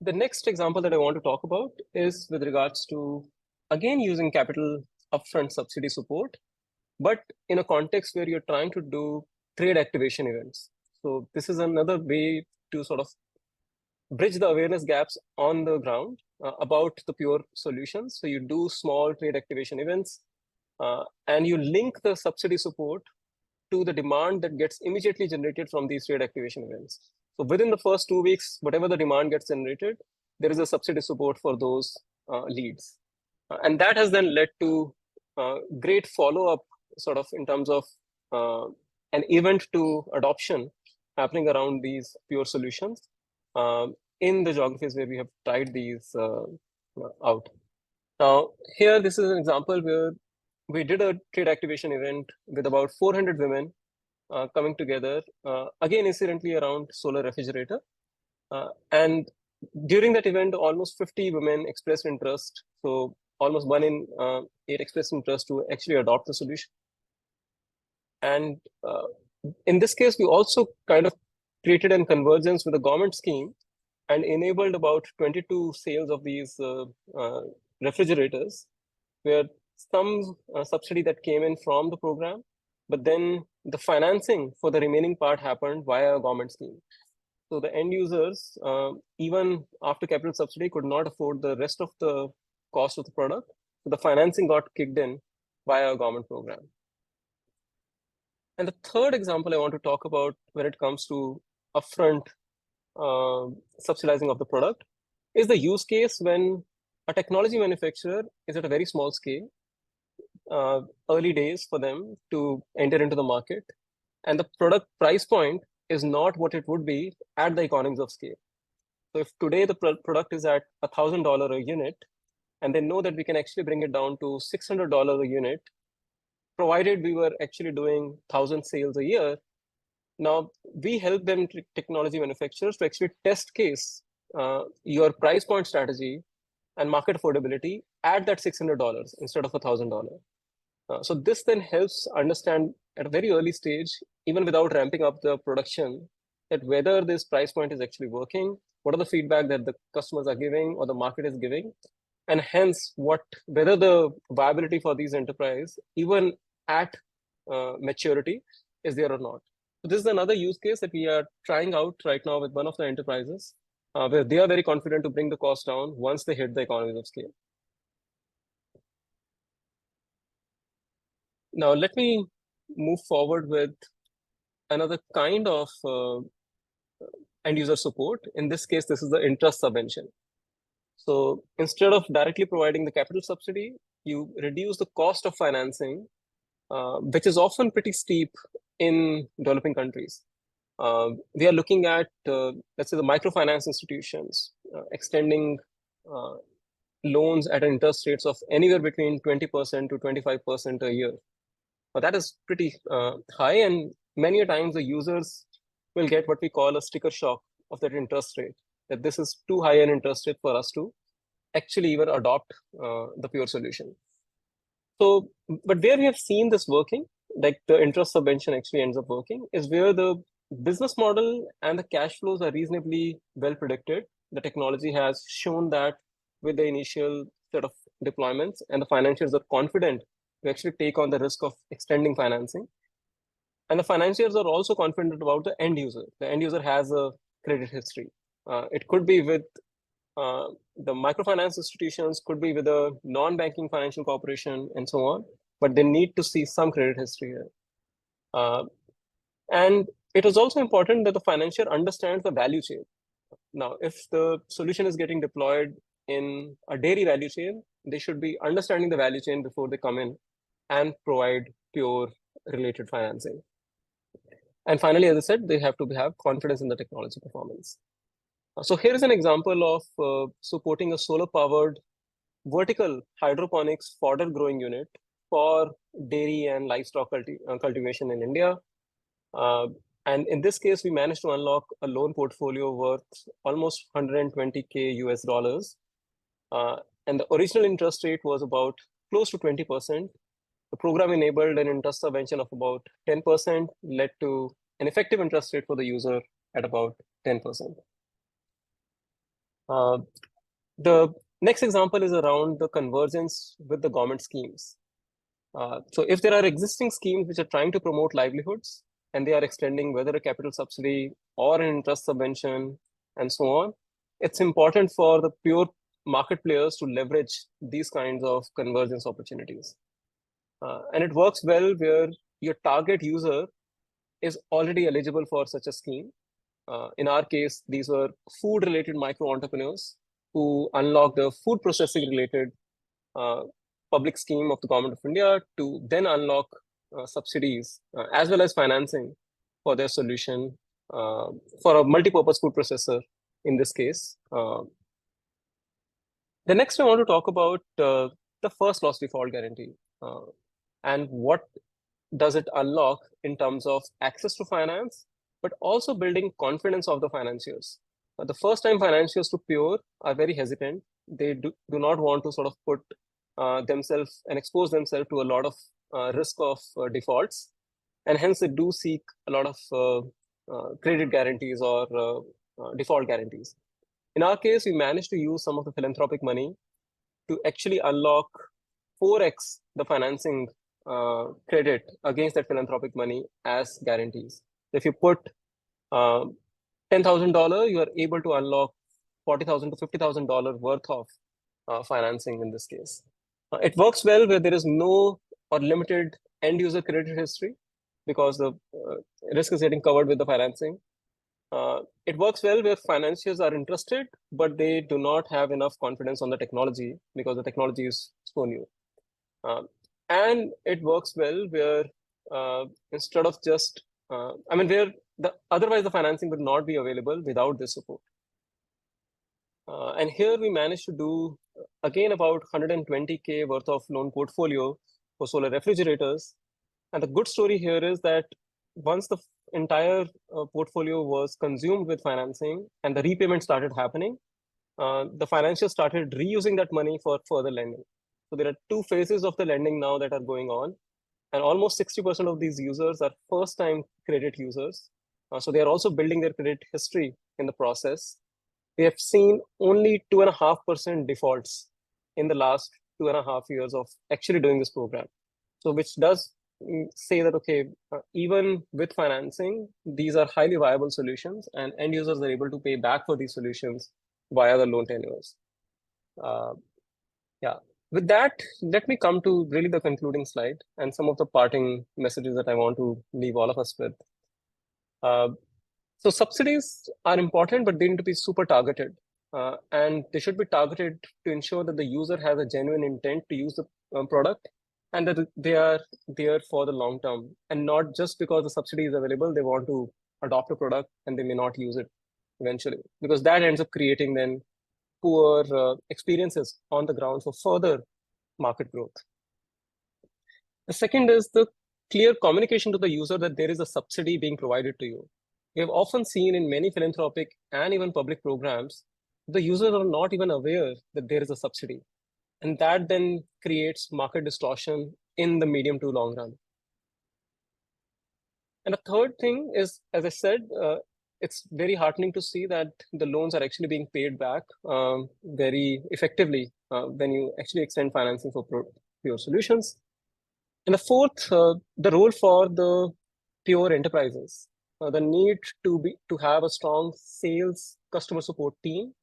The next example that I want to talk about is with regards to, again, using capital upfront subsidy support, but in a context where you're trying to do trade activation events. So this is another way to sort of bridge the awareness gaps on the ground about the pure solutions. So you do small trade activation events and you link the subsidy support to the demand that gets immediately generated from these trade activation events. So within the first 2 weeks, whatever the demand gets generated, there is a subsidy support for those leads. And that has then led to great follow-up sort of in terms of an event to adoption happening around these pure solutions in the geographies where we have tried these out. Now, here, this is an example where we did a trade activation event with about 400 women coming together, again, incidentally around solar refrigerator. And during that event, almost 50 women expressed interest. So almost 1 in 8 expressed interest to actually adopt the solution. And in this case, we also kind of created a convergence with the government scheme and enabled about 22 sales of these refrigerators, where some subsidy that came in from the program, but then the financing for the remaining part happened via a government scheme. So the end users, even after capital subsidy, could not afford the rest of the cost of the product. So the financing got kicked in via a government program. And the third example I want to talk about when it comes to upfront subsidizing of the product is the use case when a technology manufacturer is at a very small scale, early days for them to enter into the market, and the product price point is not what it would be at the economies of scale. So if today the product is at $1,000 a unit, and they know that we can actually bring it down to $600 a unit, provided we were actually doing 1,000 sales a year. Now, we help them, technology manufacturers, to actually test case your price point strategy and market affordability at that $600 instead of $1,000. So this then helps understand at a very early stage, even without ramping up the production, that whether this price point is actually working, what are the feedback that the customers are giving or the market is giving, and hence whether the viability for these enterprise, even at maturity, is there or not. So this is another use case that we are trying out right now with one of the enterprises, where they are very confident to bring the cost down once they hit the economies of scale. Now, let me move forward with another kind of end user support. In this case, this is the interest subvention. So instead of directly providing the capital subsidy, you reduce the cost of financing, which is often pretty steep in developing countries. We are looking at, let's say, the microfinance institutions extending loans at interest rates of anywhere between 20% to 25% a year. But that is pretty high, and many times the users will get what we call a sticker shock of that interest rate, that this is too high an interest rate for us to actually even adopt the pure solution. So, but where we have seen this working, like the interest subvention actually ends up working, is where the business model and the cash flows are reasonably well predicted. The technology has shown that with the initial set of deployments, and the financiers are confident to actually take on the risk of extending financing. And the financiers are also confident about the end user. The end user has a credit history. It could be with the microfinance institutions, could be with a non-banking financial corporation, and so on, but they need to see some credit history here. And it is also important that the financier understands the value chain. Now, if the solution is getting deployed in a dairy value chain, they should be understanding the value chain before they come in and provide pure related financing. And finally, as I said, they have to have confidence in the technology performance. So here is an example of supporting a solar-powered vertical hydroponics fodder growing unit for dairy and livestock cultivation in India. And in this case, we managed to unlock a loan portfolio worth almost $120K US. And the original interest rate was about close to 20%. The program enabled an interest subvention of about 10%, led to an effective interest rate for the user at about 10%. The next example is around the convergence with the government schemes. So if there are existing schemes which are trying to promote livelihoods and they are extending whether a capital subsidy or an interest subvention and so on, it's important for the pure market players to leverage these kinds of convergence opportunities. And it works well where your target user is already eligible for such a scheme. In our case, these were food-related micro-entrepreneurs who unlocked the food processing-related public scheme of the Government of India to then unlock subsidies as well as financing for their solution for a multi-purpose food processor in this case. The next I want to talk about the first loss default guarantee and what does it unlock in terms of access to finance, but also building confidence of the financiers. The first time financiers to Pure are very hesitant. They do not want to sort of put themselves and expose themselves to a lot of risk of defaults. And hence they do seek a lot of credit guarantees or default guarantees. In our case, we managed to use some of the philanthropic money to actually unlock 4x the financing credit against that philanthropic money as guarantees. If you put $10,000, you are able to unlock $40,000 to $50,000 worth of financing in this case. It works well where there is no or limited end user credit history because the risk is getting covered with the financing. It works well where financiers are interested, but they do not have enough confidence on the technology because the technology is so new. And it works well where instead of just, where otherwise the financing would not be available without this support. And here we managed to do, again, about 120K worth of loan portfolio for solar refrigerators. And the good story here is that once the entire portfolio was consumed with financing and the repayment started happening, the financiers started reusing that money for further lending. So there are two phases of the lending now that are going on. And almost 60% of these users are first-time credit users. So they are also building their credit history in the process. We have seen only 2.5% defaults in the last 2.5 years of actually doing this program. So which does say that, okay, even with financing, these are highly viable solutions and end users are able to pay back for these solutions via the loan tenures. With that, let me come to really the concluding slide and some of the parting messages that I want to leave all of us with. So subsidies are important, but they need to be super targeted. And they should be targeted to ensure that the user has a genuine intent to use the product and that they are there for the long term and not just because the subsidy is available, they want to adopt a product and they may not use it eventually, because that ends up creating then poor experiences on the ground for further market growth. The second is the clear communication to the user that there is a subsidy being provided to you. We have often seen in many philanthropic and even public programs, the users are not even aware that there is a subsidy. And that then creates market distortion in the medium to long run. And the third thing is, as I said, it's very heartening to see that the loans are actually being paid back very effectively when you actually extend financing for Pure solutions. And the fourth, the role for the Pure enterprises, the need to have a strong sales customer support team,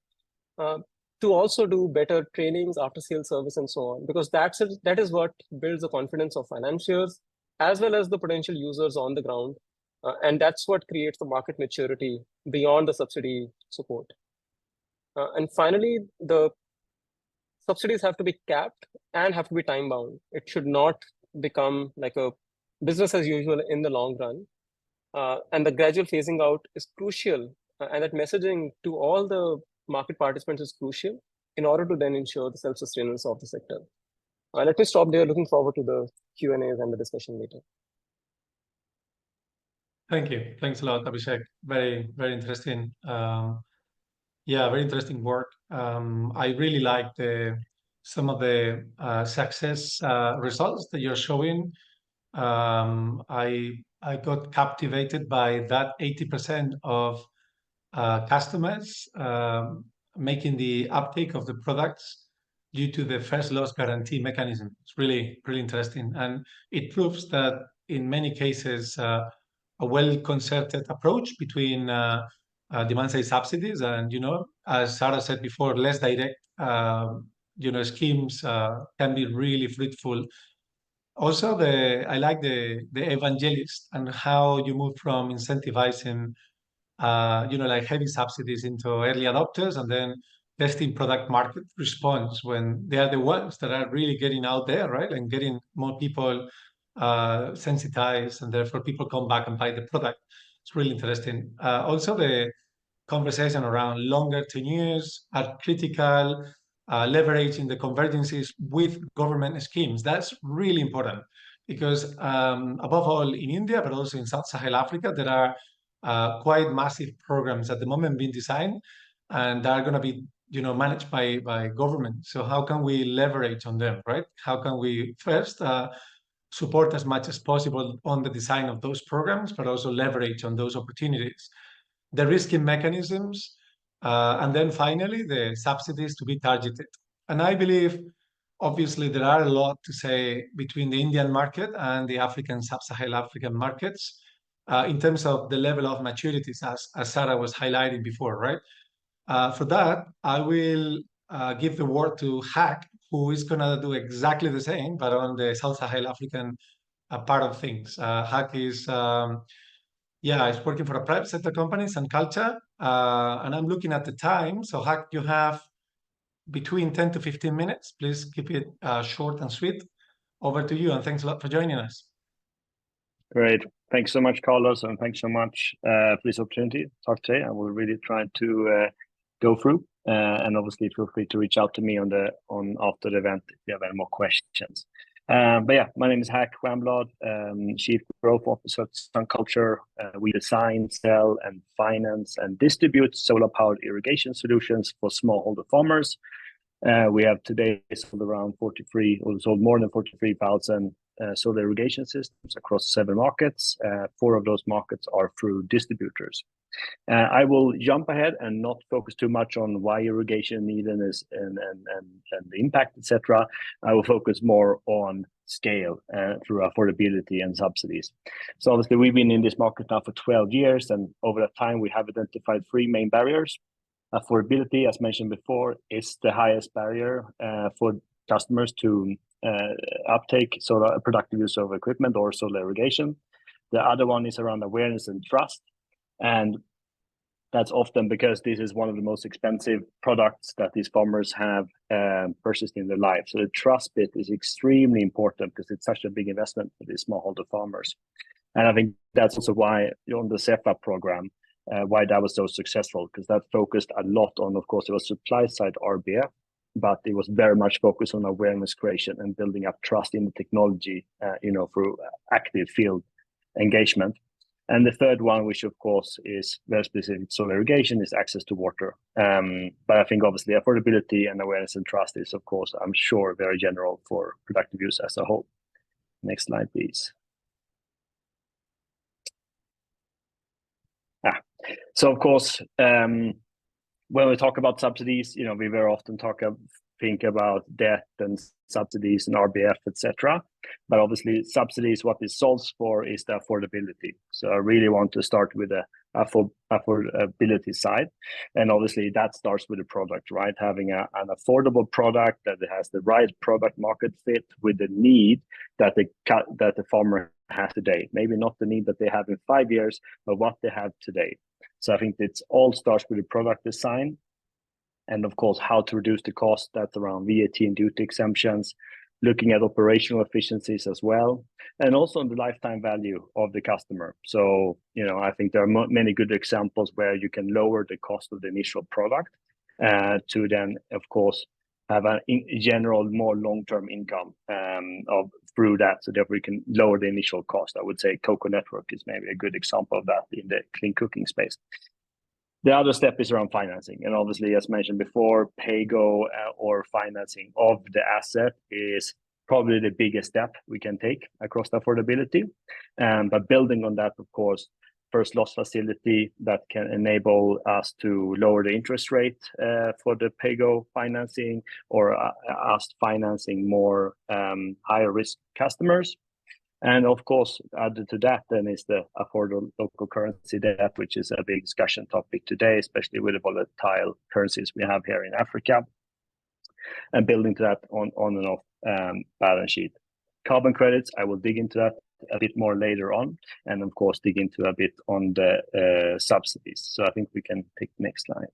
to also do better trainings, after sales service, and so on, because that is what builds the confidence of financiers as well as the potential users on the ground. And that's what creates the market maturity beyond the subsidy support. And finally, the subsidies have to be capped and have to be time bound. It should not become like a business as usual in the long run. And the gradual phasing out is crucial. And that messaging to all the market participants is crucial in order to then ensure the self-sustenance of the sector. Let me stop there. Looking forward to the Q&As and the discussion later. Thank you. Thanks a lot, Abhishek. Very, very interesting. Very interesting work. I really like some of the success results that you're showing. I got captivated by that 80% of customers making the uptake of the products due to the first loss guarantee mechanism. It's really, really interesting. And it proves that in many cases, a well-concerted approach between demand-side subsidies and, as Sarah said before, less direct, schemes can be really fruitful. Also, I like the evangelist and how you move from incentivizing like heavy subsidies into early adopters and then testing product market response when they are the ones that are really getting out there, right? And getting more people sensitized, and therefore people come back and buy the product. It's really interesting. Also, the conversation around longer tenures are critical, leveraging the convergences with government schemes. That's really important because above all in India, but also in Sub-Saharan Africa, there are quite massive programs at the moment being designed and that are going to be managed by government. So how can we leverage on them, right? How can we first support as much as possible on the design of those programs, but also leverage on those opportunities, the risking mechanisms, and then finally the subsidies to be targeted. And I believe obviously there are a lot to say between the Indian market and the African, Sub-Saharan African markets in terms of the level of maturities, as Sarah was highlighting before, right? For that, I will give the word to Hack, who is going to do exactly the same, but on the Sub-Saharan African part of things. Hack is, is working for a private sector company, Sun Culture, and I'm looking at the time. So Hack, you have between 10 to 15 minutes. Please keep it short and sweet. Over to you, and thanks a lot for joining us. Great. Thanks so much, Carlos, and thanks so much for this opportunity to talk today. I will really try to go through, and obviously feel free to reach out to me on after the event if you have any more questions. But yeah, my name is Hack Wamblad, Chief Growth Officer at Sun Culture. We design, sell, and finance and distribute solar-powered irrigation solutions for smallholder farmers. We have today sold more than 43,000 solar irrigation systems across 7 markets. 4 of those markets are through distributors. I will jump ahead and not focus too much on why irrigation needed is and the impact, etc. I will focus more on scale through affordability and subsidies. So obviously we've been in this market now for 12 years, and over that time we have identified 3 main barriers. Affordability, as mentioned before, is the highest barrier for customers to uptake solar productive use of equipment or solar irrigation. The other one is around awareness and trust, and that's often because this is one of the most expensive products that these farmers have purchased in their life. So the trust bit is extremely important because it's such a big investment for these smallholder farmers. And I think that's also why on the CEFA program, why that was so successful, because that focused a lot on, of course, it was supply side RBF, but it was very much focused on awareness creation and building up trust in the technology, through active field engagement. And the third one, which of course is very specific to solar irrigation, is access to water. But I think obviously affordability and awareness and trust is, of course, I'm sure, very general for productive use as a whole. Next slide, please. So of course, when we talk about subsidies, we very often think about debt and subsidies and RBF, etc. But obviously, subsidies, what this solves for is the affordability. So I really want to start with the affordability side, and obviously that starts with the product, right? Having an affordable product that has the right product market fit with the need that the farmer has today. Maybe not the need that they have in 5 years, but what they have today. So I think it all starts with the product design, and of course how to reduce the cost. That's around VAT and duty exemptions, looking at operational efficiencies as well, and also on the lifetime value of the customer. So I think there are many good examples where you can lower the cost of the initial product to then of course have a general more long-term income through that, so therefore we can lower the initial cost. I would say Coco Network is maybe a good example of that in the clean cooking space. The other step is around financing, and obviously, as mentioned before, pay-go or financing of the asset is probably the biggest step we can take across the affordability. But building on that, of course, first loss facility that can enable us to lower the interest rate for the PAYGO financing, or us financing more higher risk customers. And of course, added to that then is the affordable local currency debt, which is a big discussion topic today, especially with the volatile currencies we have here in Africa, and building to that on and off balance sheet. Carbon credits, I will dig into that a bit more later on, and of course dig into a bit on the subsidies. So I think we can take the next slide.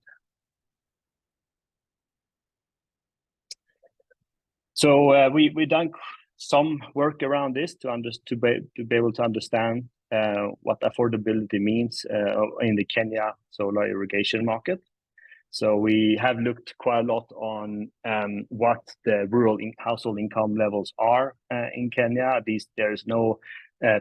So we done some work around this to be able to understand what affordability means in the Kenya solar irrigation market. So we have looked quite a lot on what the rural household income levels are in Kenya. There's no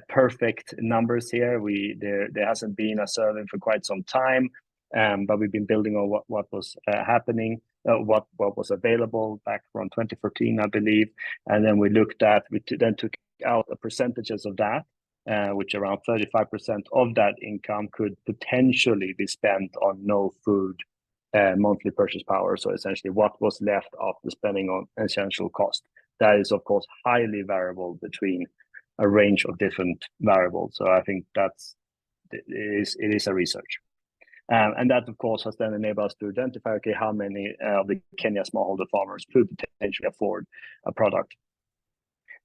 perfect numbers here. There hasn't been a survey for quite some time, but we've been building on what was happening, what was available back from 2014, I believe. And then we then took out the percentages of that, which around 35% of that income could potentially be spent on no food monthly purchase power. So essentially what was left after spending on essential cost. That is, of course, highly variable between a range of different variables. So I think it is a research. And that, of course, has then enabled us to identify, okay, how many of the Kenya smallholder farmers could potentially afford a product.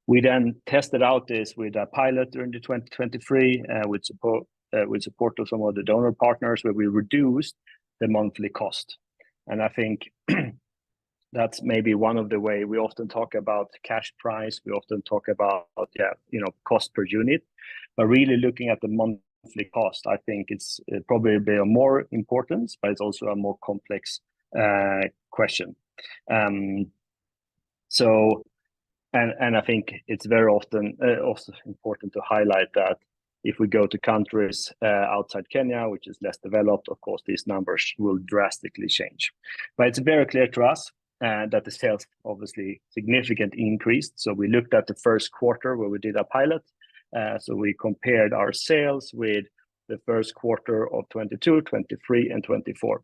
We then tested out this with a pilot during the 2023 with support of some of the donor partners, where we reduced the monthly cost. And I think that's maybe one of the way we often talk about cash price. We often talk about cost per unit, but really looking at the monthly cost, I think it's probably a bit more importance, but it's also a more complex question. So I think it's very often also important to highlight that if we go to countries outside Kenya, which is less developed, of course, these numbers will drastically change. But it's very clear to us that the sales obviously significantly increased. So we looked at the first quarter where we did a pilot. So we compared our sales with the first quarter of 22, 23, and 24.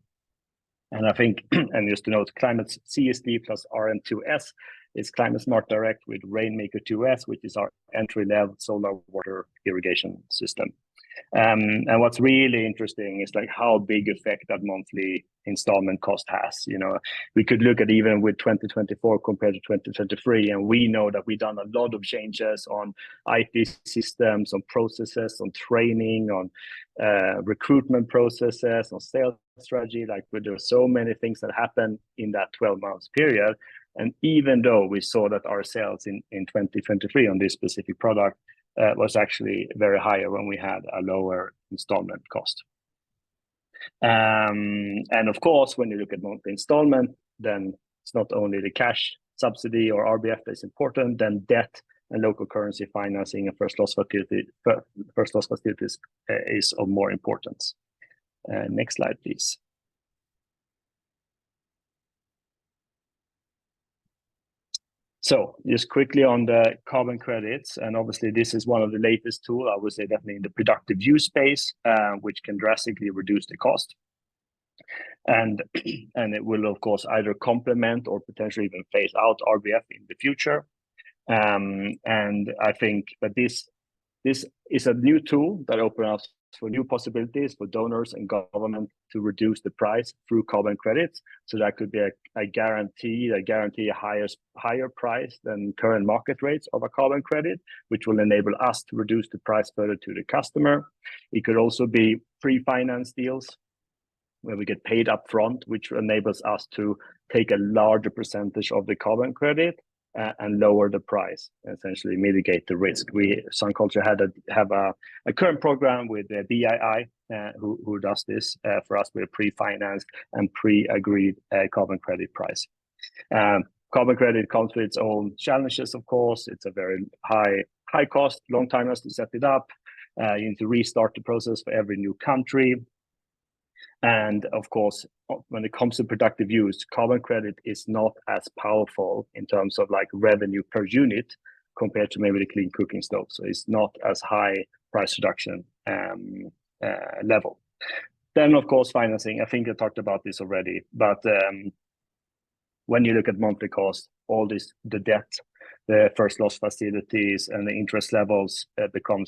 And I think, and just to note, Climate CSD plus RM2S is Climate Smart Direct with Rainmaker 2S, which is our entry-level solar water irrigation system. And what's really interesting is like how big effect that monthly installment cost has. We could look at even with 2024 compared to 2023, and we know that we've done a lot of changes on IT systems, on processes, on training, on recruitment processes, on sales strategy. Like there are so many things that happen in that 12-month period. And even though we saw that our sales in 2023 on this specific product was actually very higher when we had a lower installment cost. And of course, when you look at monthly installment, then it's not only the cash subsidy or RBF that is important, then debt and local currency financing and first loss facilities is of more importance. Next slide, please. So just quickly on the carbon credits, and obviously this is one of the latest tools, I would say definitely in the productive use space, which can drastically reduce the cost. And it will, of course, either complement or potentially even phase out RBF in the future. And I think that this is a new tool that opens up for new possibilities for donors and government to reduce the price through carbon credits. So that could be a guarantee a higher price than current market rates of a carbon credit, which will enable us to reduce the price further to the customer. It could also be pre-finance deals where we get paid up front, which enables us to take a larger percentage of the carbon credit and lower the price, essentially mitigate the risk. Sunculture have a current program with the BII who does this for us with a pre-financed and pre-agreed carbon credit price. Carbon credit comes with its own challenges, of course. It's a very high cost, long time to set it up. You need to restart the process for every new country. And of course, when it comes to productive use, carbon credit is not as powerful in terms of like revenue per unit compared to maybe the clean cooking stove. So it's not as high price reduction level. Then, of course, financing. I think I talked about this already, but when you look at monthly cost, all this, the debt, the first loss facilities, and the interest levels become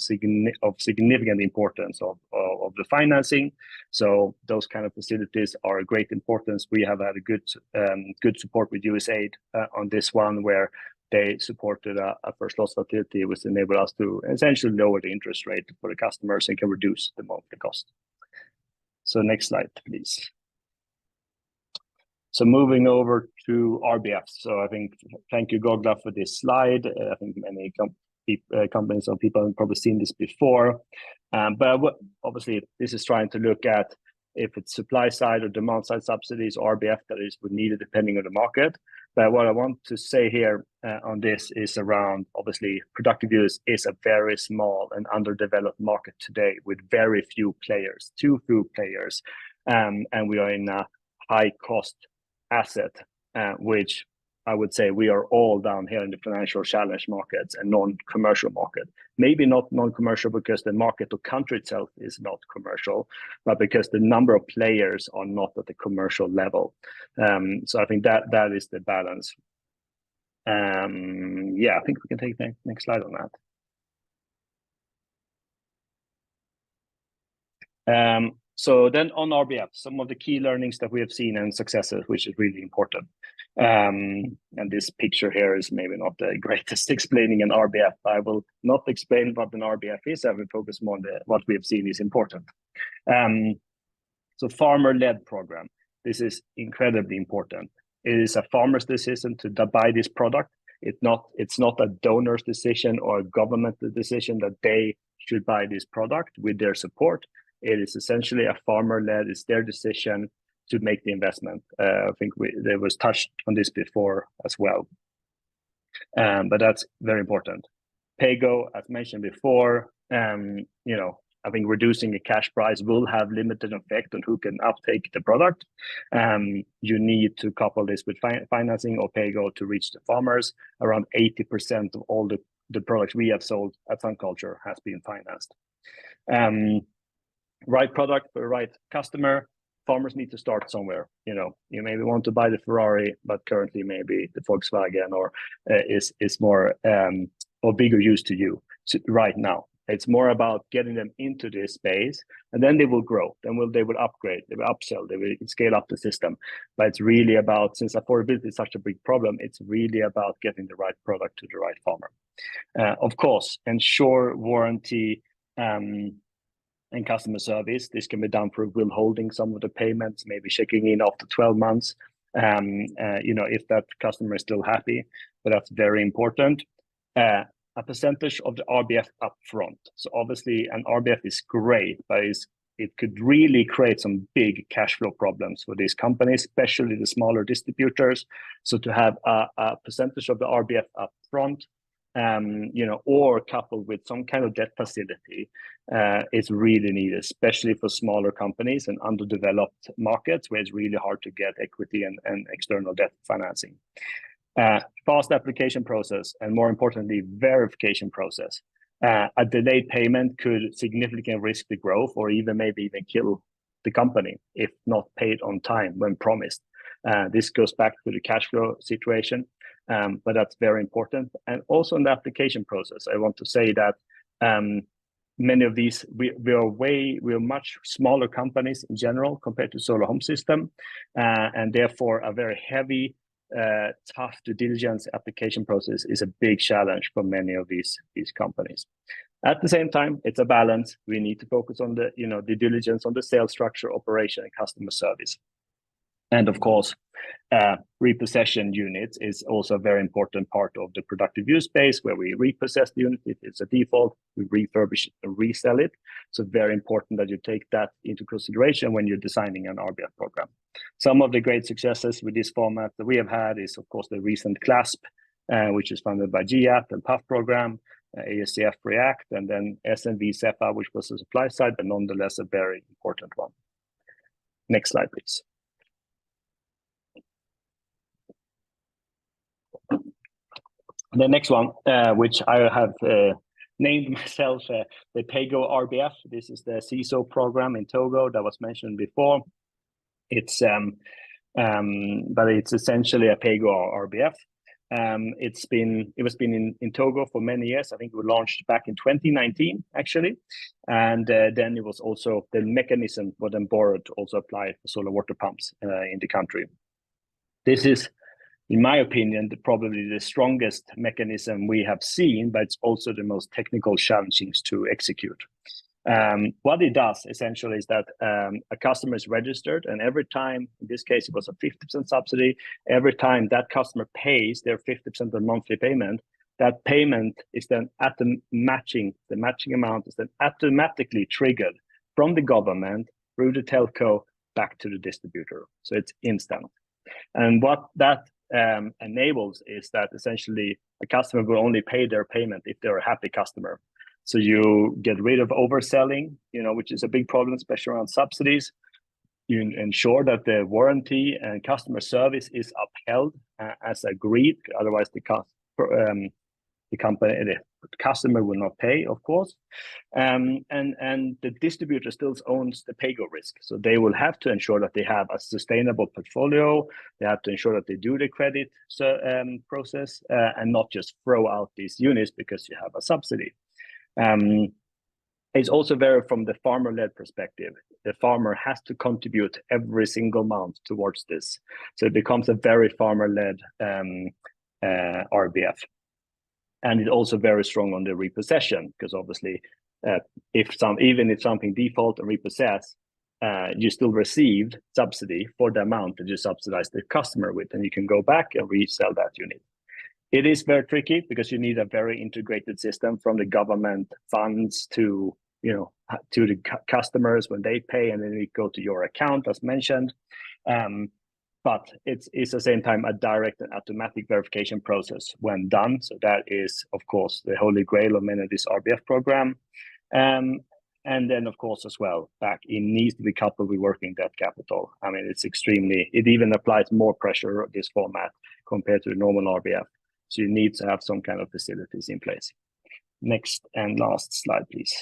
of significant importance of the financing. So those kind of facilities are a great importance. We have had a good support with USAID on this one, where they supported a first loss facility, which enabled us to essentially lower the interest rate for the customers and can reduce the monthly cost. So next slide, please. So moving over to RBF. So I think, thank you, GOGLA, for this slide. I think many companies or people have probably seen this before. But obviously, this is trying to look at if it's supply side or demand side subsidies, RBF, that is needed depending on the market. But what I want to say here on this is around, obviously, productive use is a very small and underdeveloped market today with very few players, too few players. And we are in a high cost asset, which I would say we are all down here in the financial challenge markets and non-commercial market. Maybe not non-commercial because the market or country itself is not commercial, but because the number of players are not at the commercial level. So I think that is the balance. Yeah, I think we can take the next slide on that. So then on RBF, some of the key learnings that we have seen and successes, which is really important. And this picture here is maybe not the greatest explaining an RBF. I will not explain what an RBF is. I will focus more on what we have seen is important. So farmer-led program. This is incredibly important. It is a farmer's decision to buy this product. It's not a donor's decision or a government decision that they should buy this product with their support. It is essentially a farmer-led, it's their decision to make the investment. I think there was touched on this before as well. But that's very important. Pay-go, as mentioned before, I think reducing the cash price will have limited effect on who can uptake the product. You need to couple this with financing or pay-go to reach the farmers. Around 80% of all the products we have sold at Sun Culture has been financed. Right product for the right customer. Farmers need to start somewhere. You maybe want to buy the Ferrari, but currently maybe the Volkswagen or is more or bigger use to you right now. It's more about getting them into this space, and then they will grow. Then they will upgrade, they will upsell, they will scale up the system. But it's really about, since affordability is such a big problem, it's really about getting the right product to the right farmer. Of course, ensure warranty and customer service. This can be done through withholding some of the payments, maybe checking in after 12 months, if that customer is still happy, but that's very important. A percentage of the RBF upfront. So obviously an RBF is great, but it could really create some big cash flow problems for these companies, especially the smaller distributors. So to have a percentage of the RBF upfront, or coupled with some kind of debt facility is really needed, especially for smaller companies and underdeveloped markets where it's really hard to get equity and external debt financing. Fast application process, and more importantly, verification process. A delayed payment could significantly risk the growth or maybe even kill the company if not paid on time when promised. This goes back to the cash flow situation. But that's very important. And also in the application process, I want to say that many of these, we are much smaller companies in general compared to solar home system, and therefore a very heavy, tough due diligence application process is a big challenge for many of these companies. At the same time, it's a balance. We need to focus on the due diligence on the sales structure, operation, and customer service. And of course, repossession units is also a very important part of the productive use space, where we repossess the unit. If it's a default, we refurbish it and resell it. So very important that you take that into consideration when you're designing an RBF program. Some of the great successes with this format that we have had is, of course, the recent CLASP, which is funded by GAP and PAF program, ASCF React, and then SNV SEPA, which was the supply side, but nonetheless a very important one. Next slide, please. The next one, which I have named myself the PAYGO RBF. This is the CISO program in Togo that was mentioned before. It's but it's essentially a PAYGO RBF. It was been in Togo for many years. I think it was launched back in 2019, actually, and then it was also the mechanism was then borrowed to also apply for solar water pumps in the country. This is, in my opinion, probably the strongest mechanism we have seen, but it's also the most technical challenging to execute. What it does essentially is that a customer is registered, and every time, in this case, it was a 50% subsidy. Every time that customer pays their 50% of the monthly payment, that payment is then the matching amount is then automatically triggered from the government through the telco back to the distributor. So it's instant. And what that enables is that essentially a customer will only pay their payment if they're a happy customer. So you get rid of overselling, which is a big problem, especially around subsidies. You ensure that the warranty and customer service is upheld as agreed. Otherwise, the customer will not pay, of course. And the distributor still owns the PAYGO risk. So they will have to ensure that they have a sustainable portfolio. They have to ensure that they do the credit process and not just throw out these units because you have a subsidy. It's also very from the farmer-led perspective. The farmer has to contribute every single month towards this. So it becomes a very farmer-led RBF. And it's also very strong on the repossession, because obviously, even if something default and repossess, you still received subsidy for the amount that you subsidize the customer with, and you can go back and resell that unit. It is very tricky because you need a very integrated system from the government funds to the customers when they pay, and then it go to your account, as mentioned. But it's at the same time a direct and automatic verification process when done. So that is, of course, the holy grail of many of this RBF program. And then, of course, as well, it needs to be coupled with working debt capital. I mean, it even applies more pressure of this format compared to the normal RBF. So you need to have some kind of facilities in place. Next and last slide, please.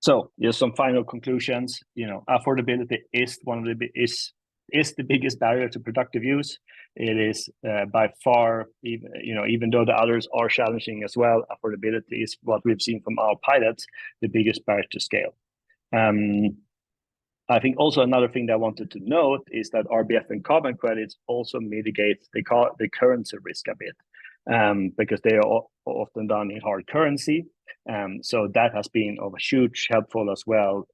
So here's some final conclusions. Affordability is the biggest barrier to productive use. It is by far, even though the others are challenging as well, affordability is what we've seen from our pilots, the biggest barrier to scale. I think also another thing that I wanted to note is that RBF and carbon credits also mitigate the currency risk a bit, because they are often done in hard currency. So that has been of a huge helpful as well.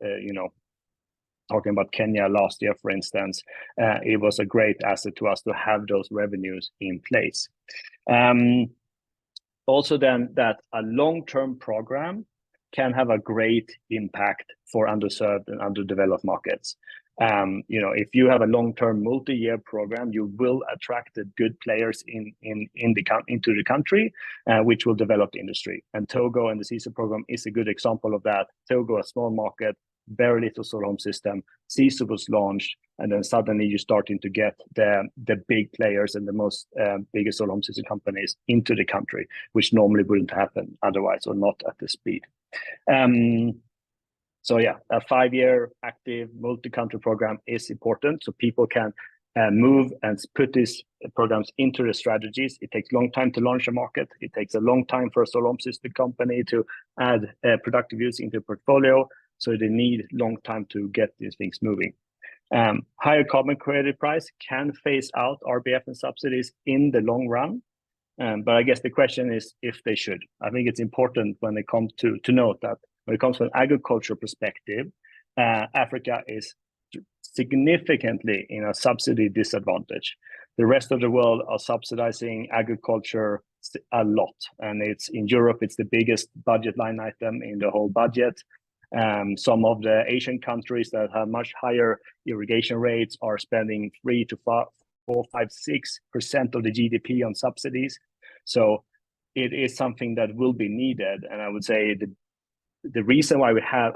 Talking about Kenya last year, for instance, it was a great asset to us to have those revenues in place. Also then that a long-term program can have a great impact for underserved and underdeveloped markets. If you have a long-term multi-year program, you will attract the good players into the country, which will develop the industry. And Togo and the CISO program is a good example of that. Togo, a small market, very little solar home system. CISO was launched, and then suddenly you're starting to get the big players and the most biggest solar home system companies into the country, which normally wouldn't happen otherwise, or not at the speed. So yeah, a 5-year active multi-country program is important, so people can move and put these programs into the strategies. It takes a long time to launch a market. It takes a long time for a solar home system company to add productive use into the portfolio. So they need long time to get these things moving. Higher carbon credit price can phase out RBF and subsidies in the long run. But I guess the question is if they should. I think it's important when it comes to note that when it comes from an agriculture perspective, Africa is significantly in a subsidy disadvantage. The rest of the world are subsidizing agriculture a lot. And in Europe, it's the biggest budget line item in the whole budget. Some of the Asian countries that have much higher irrigation rates are spending 3 to 4, 5, 6% of the GDP on subsidies. So it is something that will be needed. And I would say the reason why we have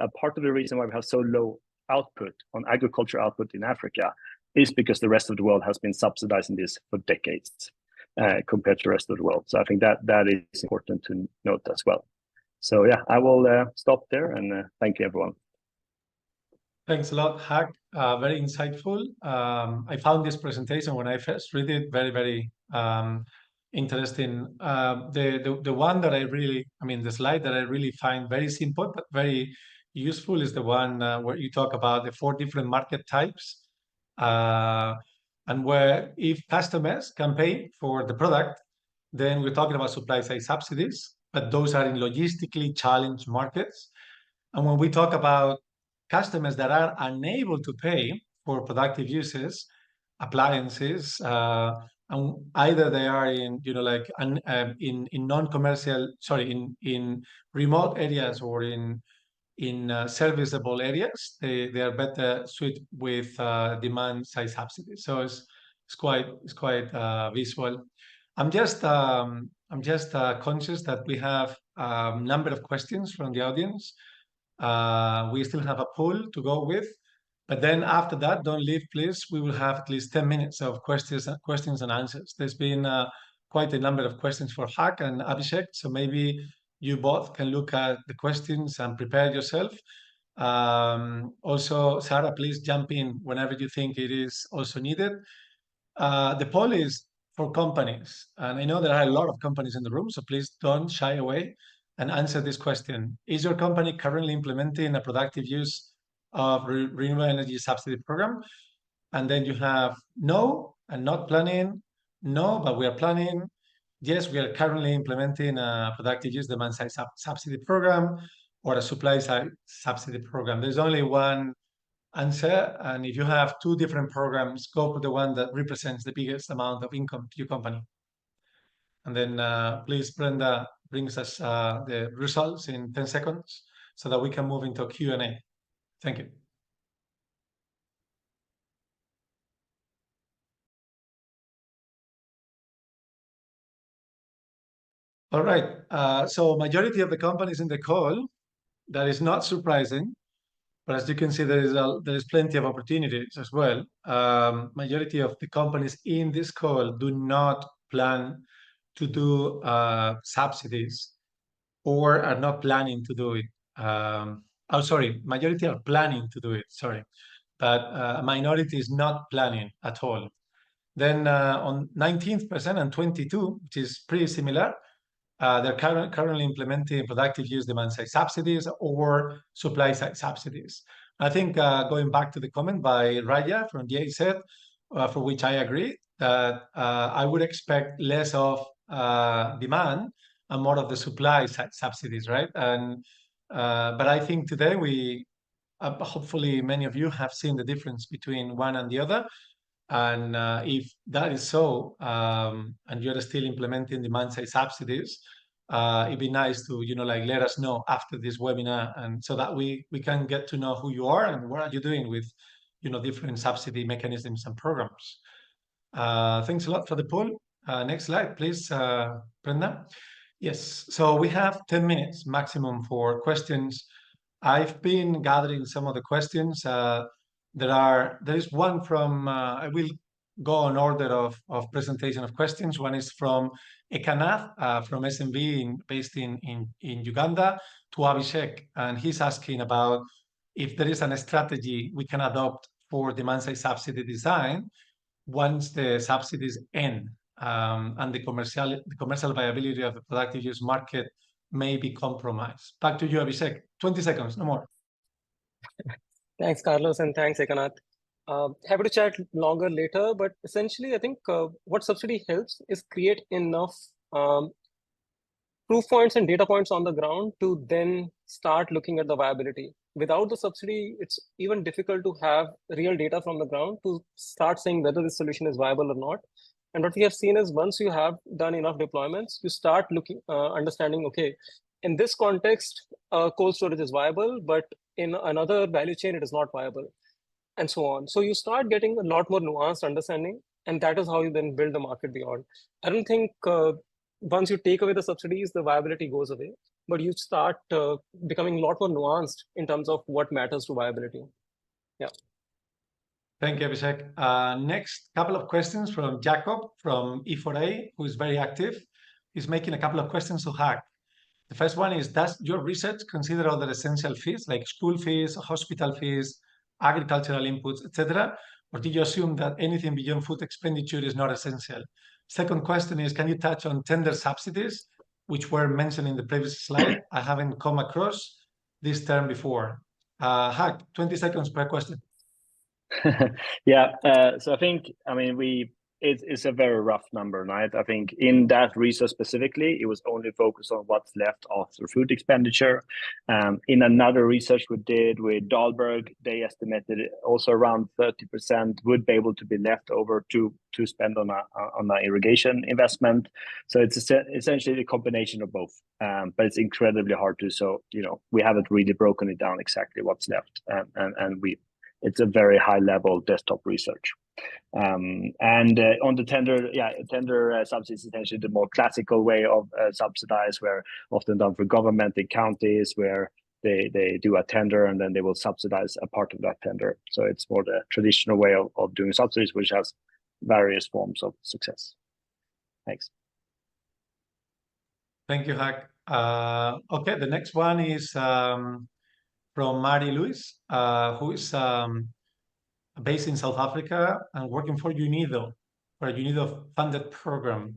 so low output on agriculture output in Africa is because the rest of the world has been subsidizing this for decades. compared to the rest of the world. So I think that is important to note as well. So yeah, I will stop there, and thank you, everyone. Thanks a lot, Hak. Very insightful. I found this presentation when I first read it very, very interesting. The one that the slide that I really find very simple but very useful is the one where you talk about the 4 different market types, and where if customers can pay for the product, then we're talking about supply side subsidies, but those are in logistically challenged markets. And when we talk about customers that are unable to pay for productive uses, appliances, and either they are in in non-commercial, in remote areas or in serviceable areas, they are better suited with demand side subsidies. So it's quite visual. I'm just conscious that we have a number of questions from the audience. We still have a poll to go with, but then after that, don't leave, please. We will have at least 10 minutes of questions and answers. There's been quite a number of questions for Hak and Abhishek, so maybe you both can look at the questions and prepare yourself. Also, Sarah, please jump in whenever you think it is also needed. The poll is for companies, and I know there are a lot of companies in the room, so please don't shy away and answer this question. Is your company currently implementing a productive use of renewable energy subsidy program? And then you have no and not planning, no, but we are planning. Yes, we are currently implementing a productive use demand side subsidy program or a supply side subsidy program. There's only one answer, and if you have 2 different programs, go for the one that represents the biggest amount of income to your company. And then please, Brenda, brings us the results in 10 seconds so that we can move into a Q&A. Thank you. All right, so majority of the companies in the call, that is not surprising, but as you can see, there is plenty of opportunities as well. Majority of the companies in this call do not plan to do subsidies or are not planning to do it. Majority are planning to do it, but a minority is not planning at all. Then on 19% and 22%, which is pretty similar, they're currently implementing productive use demand side subsidies or supply side subsidies. I think going back to the comment by Raja from GIZ, for which I agree, that I would expect less of demand and more of the supply side subsidies, right? And but I think today we hopefully many of you have seen the difference between one and the other. And if that is so, and you're still implementing demand side subsidies, it'd be nice to let us know after this webinar, and so that we can get to know who you are and what are you doing with different subsidy mechanisms and programs. Thanks a lot for the poll. Next slide, please, Brenda. Yes, so we have 10 minutes maximum for questions. I've been gathering some of the questions. There is one from, I will go in order of presentation of questions. One is from Ekanath from SMB based in Uganda to Abhishek, and he's asking about if there is a strategy we can adopt for demand side subsidy design once the subsidies end, and the commercial viability of the productive use market may be compromised. Back to you, Abhishek. 20 seconds, no more. Thanks, Carlos, and thanks, Ekanath. Happy to chat longer later, but essentially, I think what subsidy helps is create enough proof points and data points on the ground to then start looking at the viability. Without the subsidy, it's even difficult to have real data from the ground to start saying whether this solution is viable or not. And what we have seen is once you have done enough deployments, you start looking, understanding, okay, in this context, cold storage is viable, but in another value chain, it is not viable, and so on. So you start getting a lot more nuanced understanding, and that is how you then build the market beyond. I don't think once you take away the subsidies, the viability goes away, but you start becoming a lot more nuanced in terms of what matters to viability. Yeah. Thank you, Abhishek. Next couple of questions from Jacob from E4A, who is very active. He's making a couple of questions to Hack. The first one is, does your research consider other essential fees like school fees, hospital fees, agricultural inputs, etc.? Or did you assume that anything beyond food expenditure is not essential? Second question is, can you touch on tender subsidies, which were mentioned in the previous slide? I haven't come across this term before. Hack, 20 seconds per question. Yeah, so I think, it's a very rough number, right? I think in that research specifically, it was only focused on what's left after food expenditure. In another research we did with Dahlberg, they estimated also around 30% would be able to be left over to spend on a irrigation investment. So it's essentially a combination of both, but it's incredibly hard to. So we haven't really broken it down exactly what's left, and it's a very high level desktop research. On the tender subsidies is essentially the more classical way of subsidize, where often done for government in counties where they do a tender and then they will subsidize a part of that tender. So it's more the traditional way of doing subsidies, which has various forms of success. Thanks. Thank you, Hack. Okay, the next one is from Mari Luis, who is based in South Africa and working for UNIDO, for a UNIDO funded program.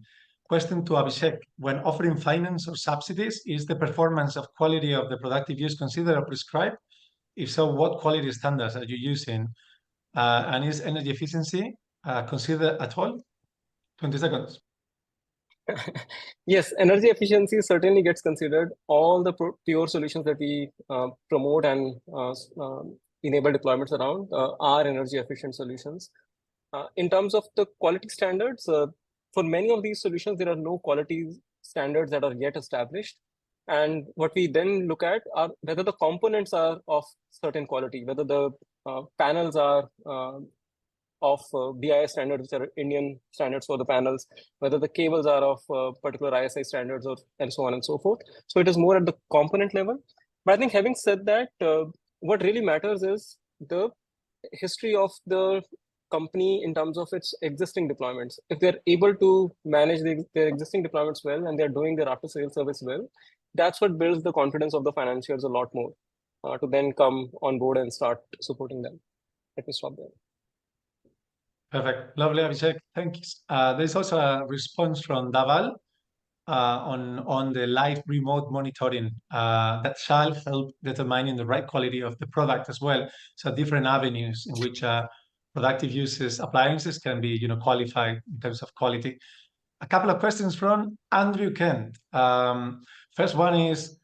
Question to Abhishek: when offering finance or subsidies, is the performance of quality of the productive use considered or prescribed? If so, what quality standards are you using? And is energy efficiency considered at all? 20 seconds. Yes, energy efficiency certainly gets considered. All the pure solutions that we promote and enable deployments around are energy efficient solutions. In terms of the quality standards, for many of these solutions, there are no quality standards that are yet established. And what we then look at are whether the components are of certain quality, whether the panels are of BIS standards, which are Indian standards for the panels, whether the cables are of particular ISI standards, and so on and so forth. So it is more at the component level. But I think having said that, what really matters is the history of the company in terms of its existing deployments. If they're able to manage their existing deployments well and they're doing their after-sales service well, that's what builds the confidence of the financiers a lot more to then come on board and start supporting them. Let me stop there. Perfect. Lovely, Abhishek. Thanks. There's also a response from Daval on the live remote monitoring that shall help determining the right quality of the product as well. So different avenues in which productive uses appliances can be qualified in terms of quality. A couple of questions from Andrew Kent. First one is,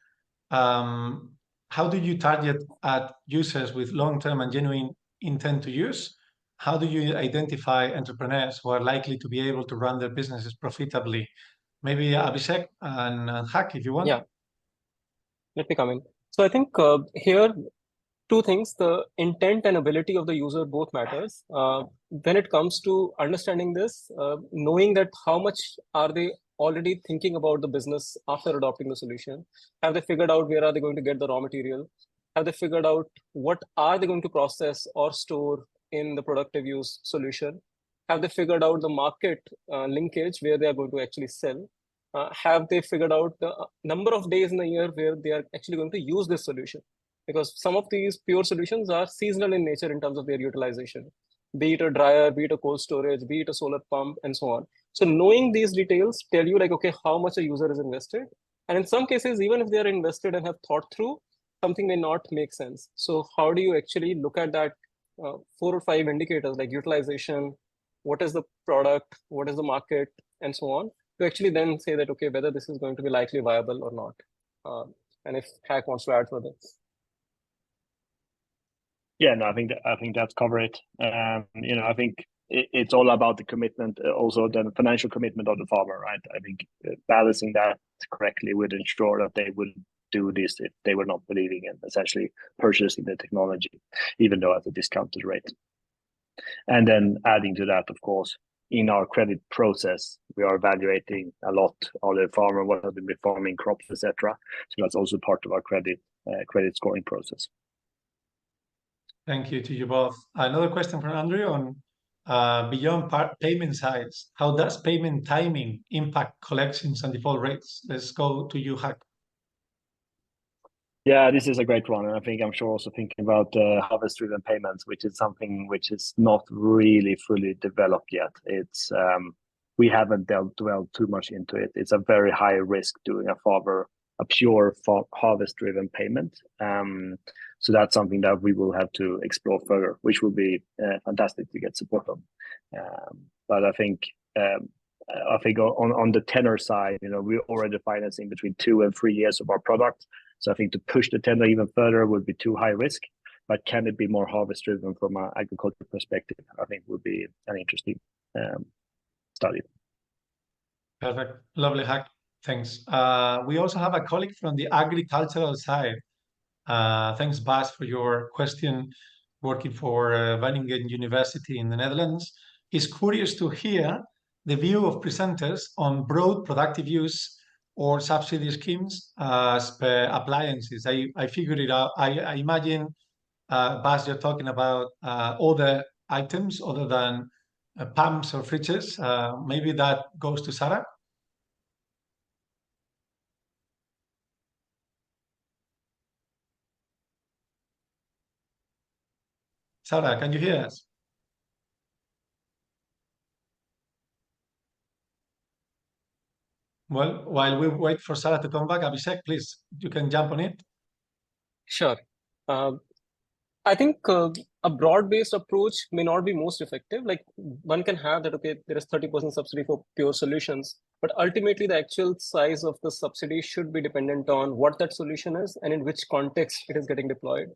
how do you target at users with long-term and genuine intent to use? How do you identify entrepreneurs who are likely to be able to run their businesses profitably? Maybe Abhishek and Hack, if you want. Yeah, let me come in. So I think here, two things: the intent and ability of the user both matters. When it comes to understanding this, knowing that how much are they already thinking about the business after adopting the solution? Have they figured out where are they going to get the raw material? Have they figured out what are they going to process or store in the productive use solution? Have they figured out the market linkage where they are going to actually sell? Have they figured out the number of days in a year where they are actually going to use this solution? Because some of these pure solutions are seasonal in nature in terms of their utilization, be it a dryer, be it a cold storage, be it a solar pump, and so on. So knowing these details tell you okay, how much a user is invested. And in some cases, even if they are invested and have thought through, something may not make sense. So how do you actually look at that 4 or 5 indicators like utilization, what is the product, what is the market, and so on, to actually then say that, okay, whether this is going to be likely viable or not. And if Hack wants to add further. Yeah, no, I think that's covered. I think it's all about the commitment, also the financial commitment of the farmer, right? I think balancing that correctly would ensure that they would do this if they were not believing in essentially purchasing the technology, even though at a discounted rate. And then adding to that, of course, in our credit process, we are evaluating a lot of the farmer, what have been farming crops, etc. So that's also part of our credit scoring process. Thank you to you both. Another question from Andrew on beyond payment size. How does payment timing impact collections and default rates? Let's go to you, Hak. Yeah, this is a great one. And I think I'm sure also thinking about harvest-driven payments, which is something which is not really fully developed yet. It's we haven't dwelled too much into it. It's a very high risk doing a pure harvest-driven payment. So that's something that we will have to explore further, which will be fantastic to get support on. But I think on the tenor side, we're already financing between 2 and 3 years of our product. So I think to push the tenor even further would be too high risk. But can it be more harvest-driven from an agricultural perspective? I think would be an interesting study. Perfect. Lovely, Hak. Thanks. We also have a colleague from the agricultural side. Thanks, Bas, for your question. Working for Wageningen University in the Netherlands. He's curious to hear the view of presenters on broad productive use or subsidy schemes as per appliances. I figured it out. I imagine, Bas, you're talking about other items other than pumps or fridges. Maybe that goes to Sarah. Sarah, can you hear us? Well, while we wait for Sarah to come back, Abhishek, please, you can jump on it. Sure. I think a broad-based approach may not be most effective. Like one can have that, okay, there is 30% subsidy for pure solutions, but ultimately the actual size of the subsidy should be dependent on what that solution is and in which context it is getting deployed.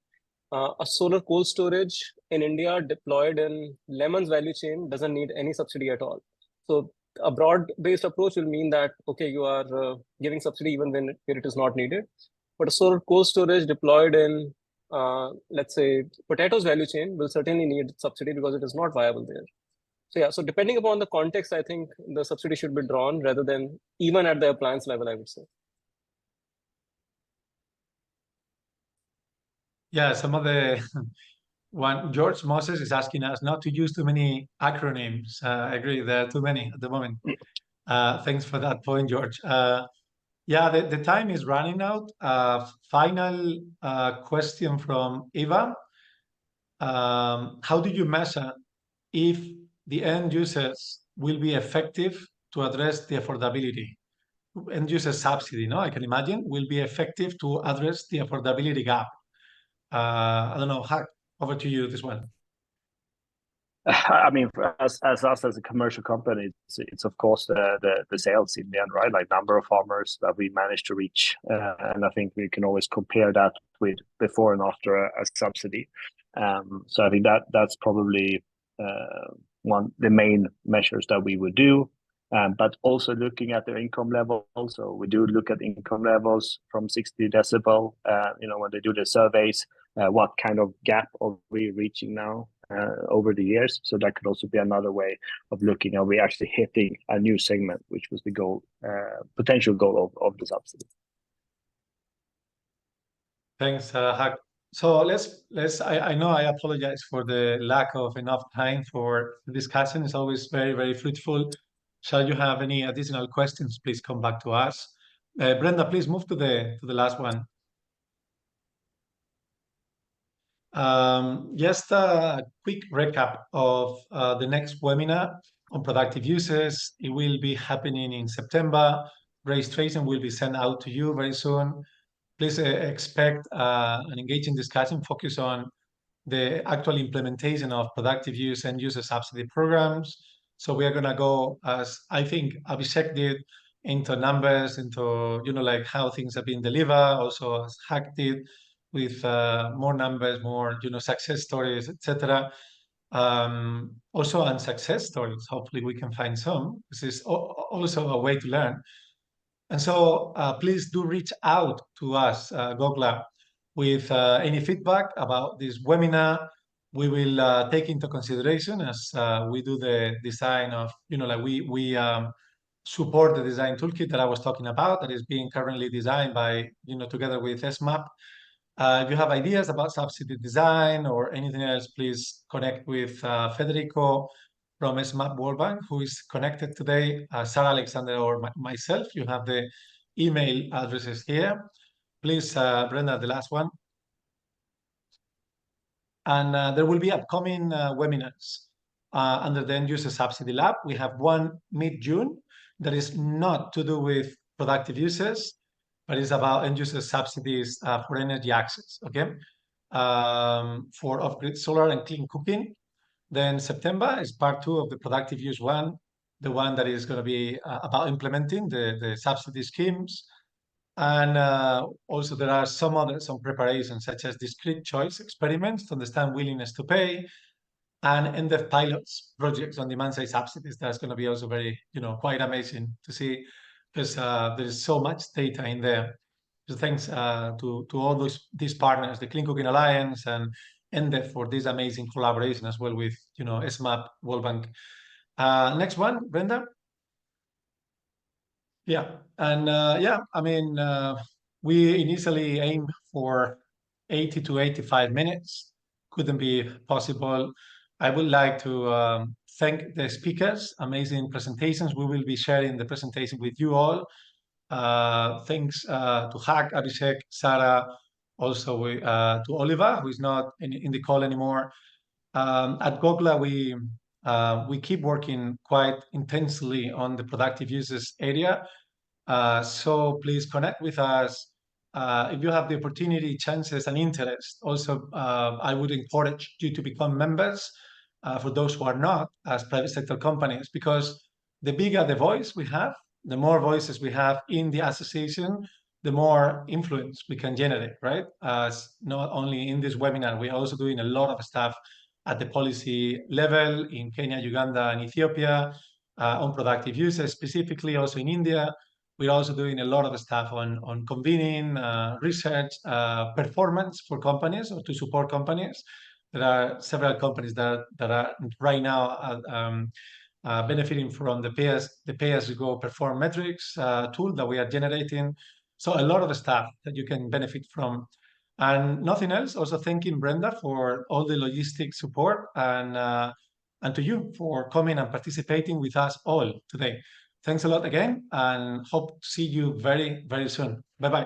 A solar cold storage in India deployed in lemon's value chain doesn't need any subsidy at all. So a broad-based approach will mean that, okay, you are giving subsidy even when it is not needed. But a solar cold storage deployed in, let's say, potatoes value chain will certainly need subsidy because it is not viable there. So yeah, so depending upon the context, I think the subsidy should be drawn rather than even at the appliance level, I would say. Yeah, some of the one, George Moses is asking us not to use too many acronyms. I agree, there are too many at the moment. Thanks for that point, George. Yeah, the time is running out. Final question from Eva. How do you measure if the end users will be effective to address the affordability? End user subsidy, no? I can imagine will be effective to address the affordability gap. I don't know, Hak, over to you this one. I mean, for us as a commercial company, it's of course the sales in the end, right? Like number of farmers that we managed to reach, and I think we can always compare that with before and after a subsidy. So I think that's probably the main measures that we would do. But also looking at their income level. So we do look at income levels from 60 decibel. When they do the surveys, what kind of gap are we reaching now over the years? So that could also be another way of looking. Are we actually hitting a new segment, which was the goal, potential goal of the subsidy? Thanks, Hak. So let's. I know I apologize for the lack of enough time for the discussion. It's always very, very fruitful. Shall you have any additional questions, please come back to us. Brenda, please move to the last one. Just a quick recap of the next webinar on productive uses. It will be happening in September. Registration will be sent out to you very soon. Please expect an engaging discussion focused on the actual implementation of productive use and user subsidy programs. So we are going to go, as I think Abhishek did, into numbers, into like how things have been delivered, also as Hak did, with more numbers, more success stories, etc. Also on success stories, hopefully we can find some. This is also a way to learn. And so please do reach out to us, GOGLA, with any feedback about this webinar. We will take into consideration as we do the design of, like we support the design toolkit that I was talking about that is being currently designed by, together with SMAP. If you have ideas about subsidy design or anything else, please connect with Federico from SMAP World Bank, who is connected today, Sarah Alexander or myself. You have the email addresses here. Please, Brenda, the last one. And there will be upcoming webinars under the End User Subsidy Lab. We have one mid-June that is not to do with productive uses, but it's about end user subsidies for energy access, okay? For off-grid solar and clean cooking. Then September is part 2 of the productive use one, the one that is going to be about implementing the subsidy schemes. And also there are some preparations, such as discrete choice experiments to understand willingness to pay, and end-of pilots projects on demand-side subsidies. That's going to be also very, quite amazing to see, because there is so much data in there. So thanks to all these partners, the Clean Cooking Alliance and ENDEF, for this amazing collaboration as well with, SMAP, World Bank. Next one, Brenda. Yeah, and we initially aimed for 80 to 85 minutes. Couldn't be possible. I would like to thank the speakers, amazing presentations. We will be sharing the presentation with you all. Thanks to Hak, Abhishek, Sarah, also to Oliver, who is not in the call anymore. At GOGLA, we keep working quite intensely on the productive uses area. So please connect with us. If you have the opportunity, chances, and interest, also I would encourage you to become members for those who are not, as private sector companies, because the bigger the voice we have, the more voices we have in the association, the more influence we can generate, right? As not only in this webinar, we're also doing a lot of stuff at the policy level in Kenya, Uganda, and Ethiopia on productive uses, specifically also in India. We're also doing a lot of stuff on convening, research, performance for companies, or to support companies. There are several companies that are right now benefiting from the pay-as-you-go perform metrics tool that we are generating. So a lot of stuff that you can benefit from. And nothing else, also thanking Brenda for all the logistic support, and to you for coming and participating with us all today. Thanks a lot again, and hope to see you very, very soon. Bye-bye.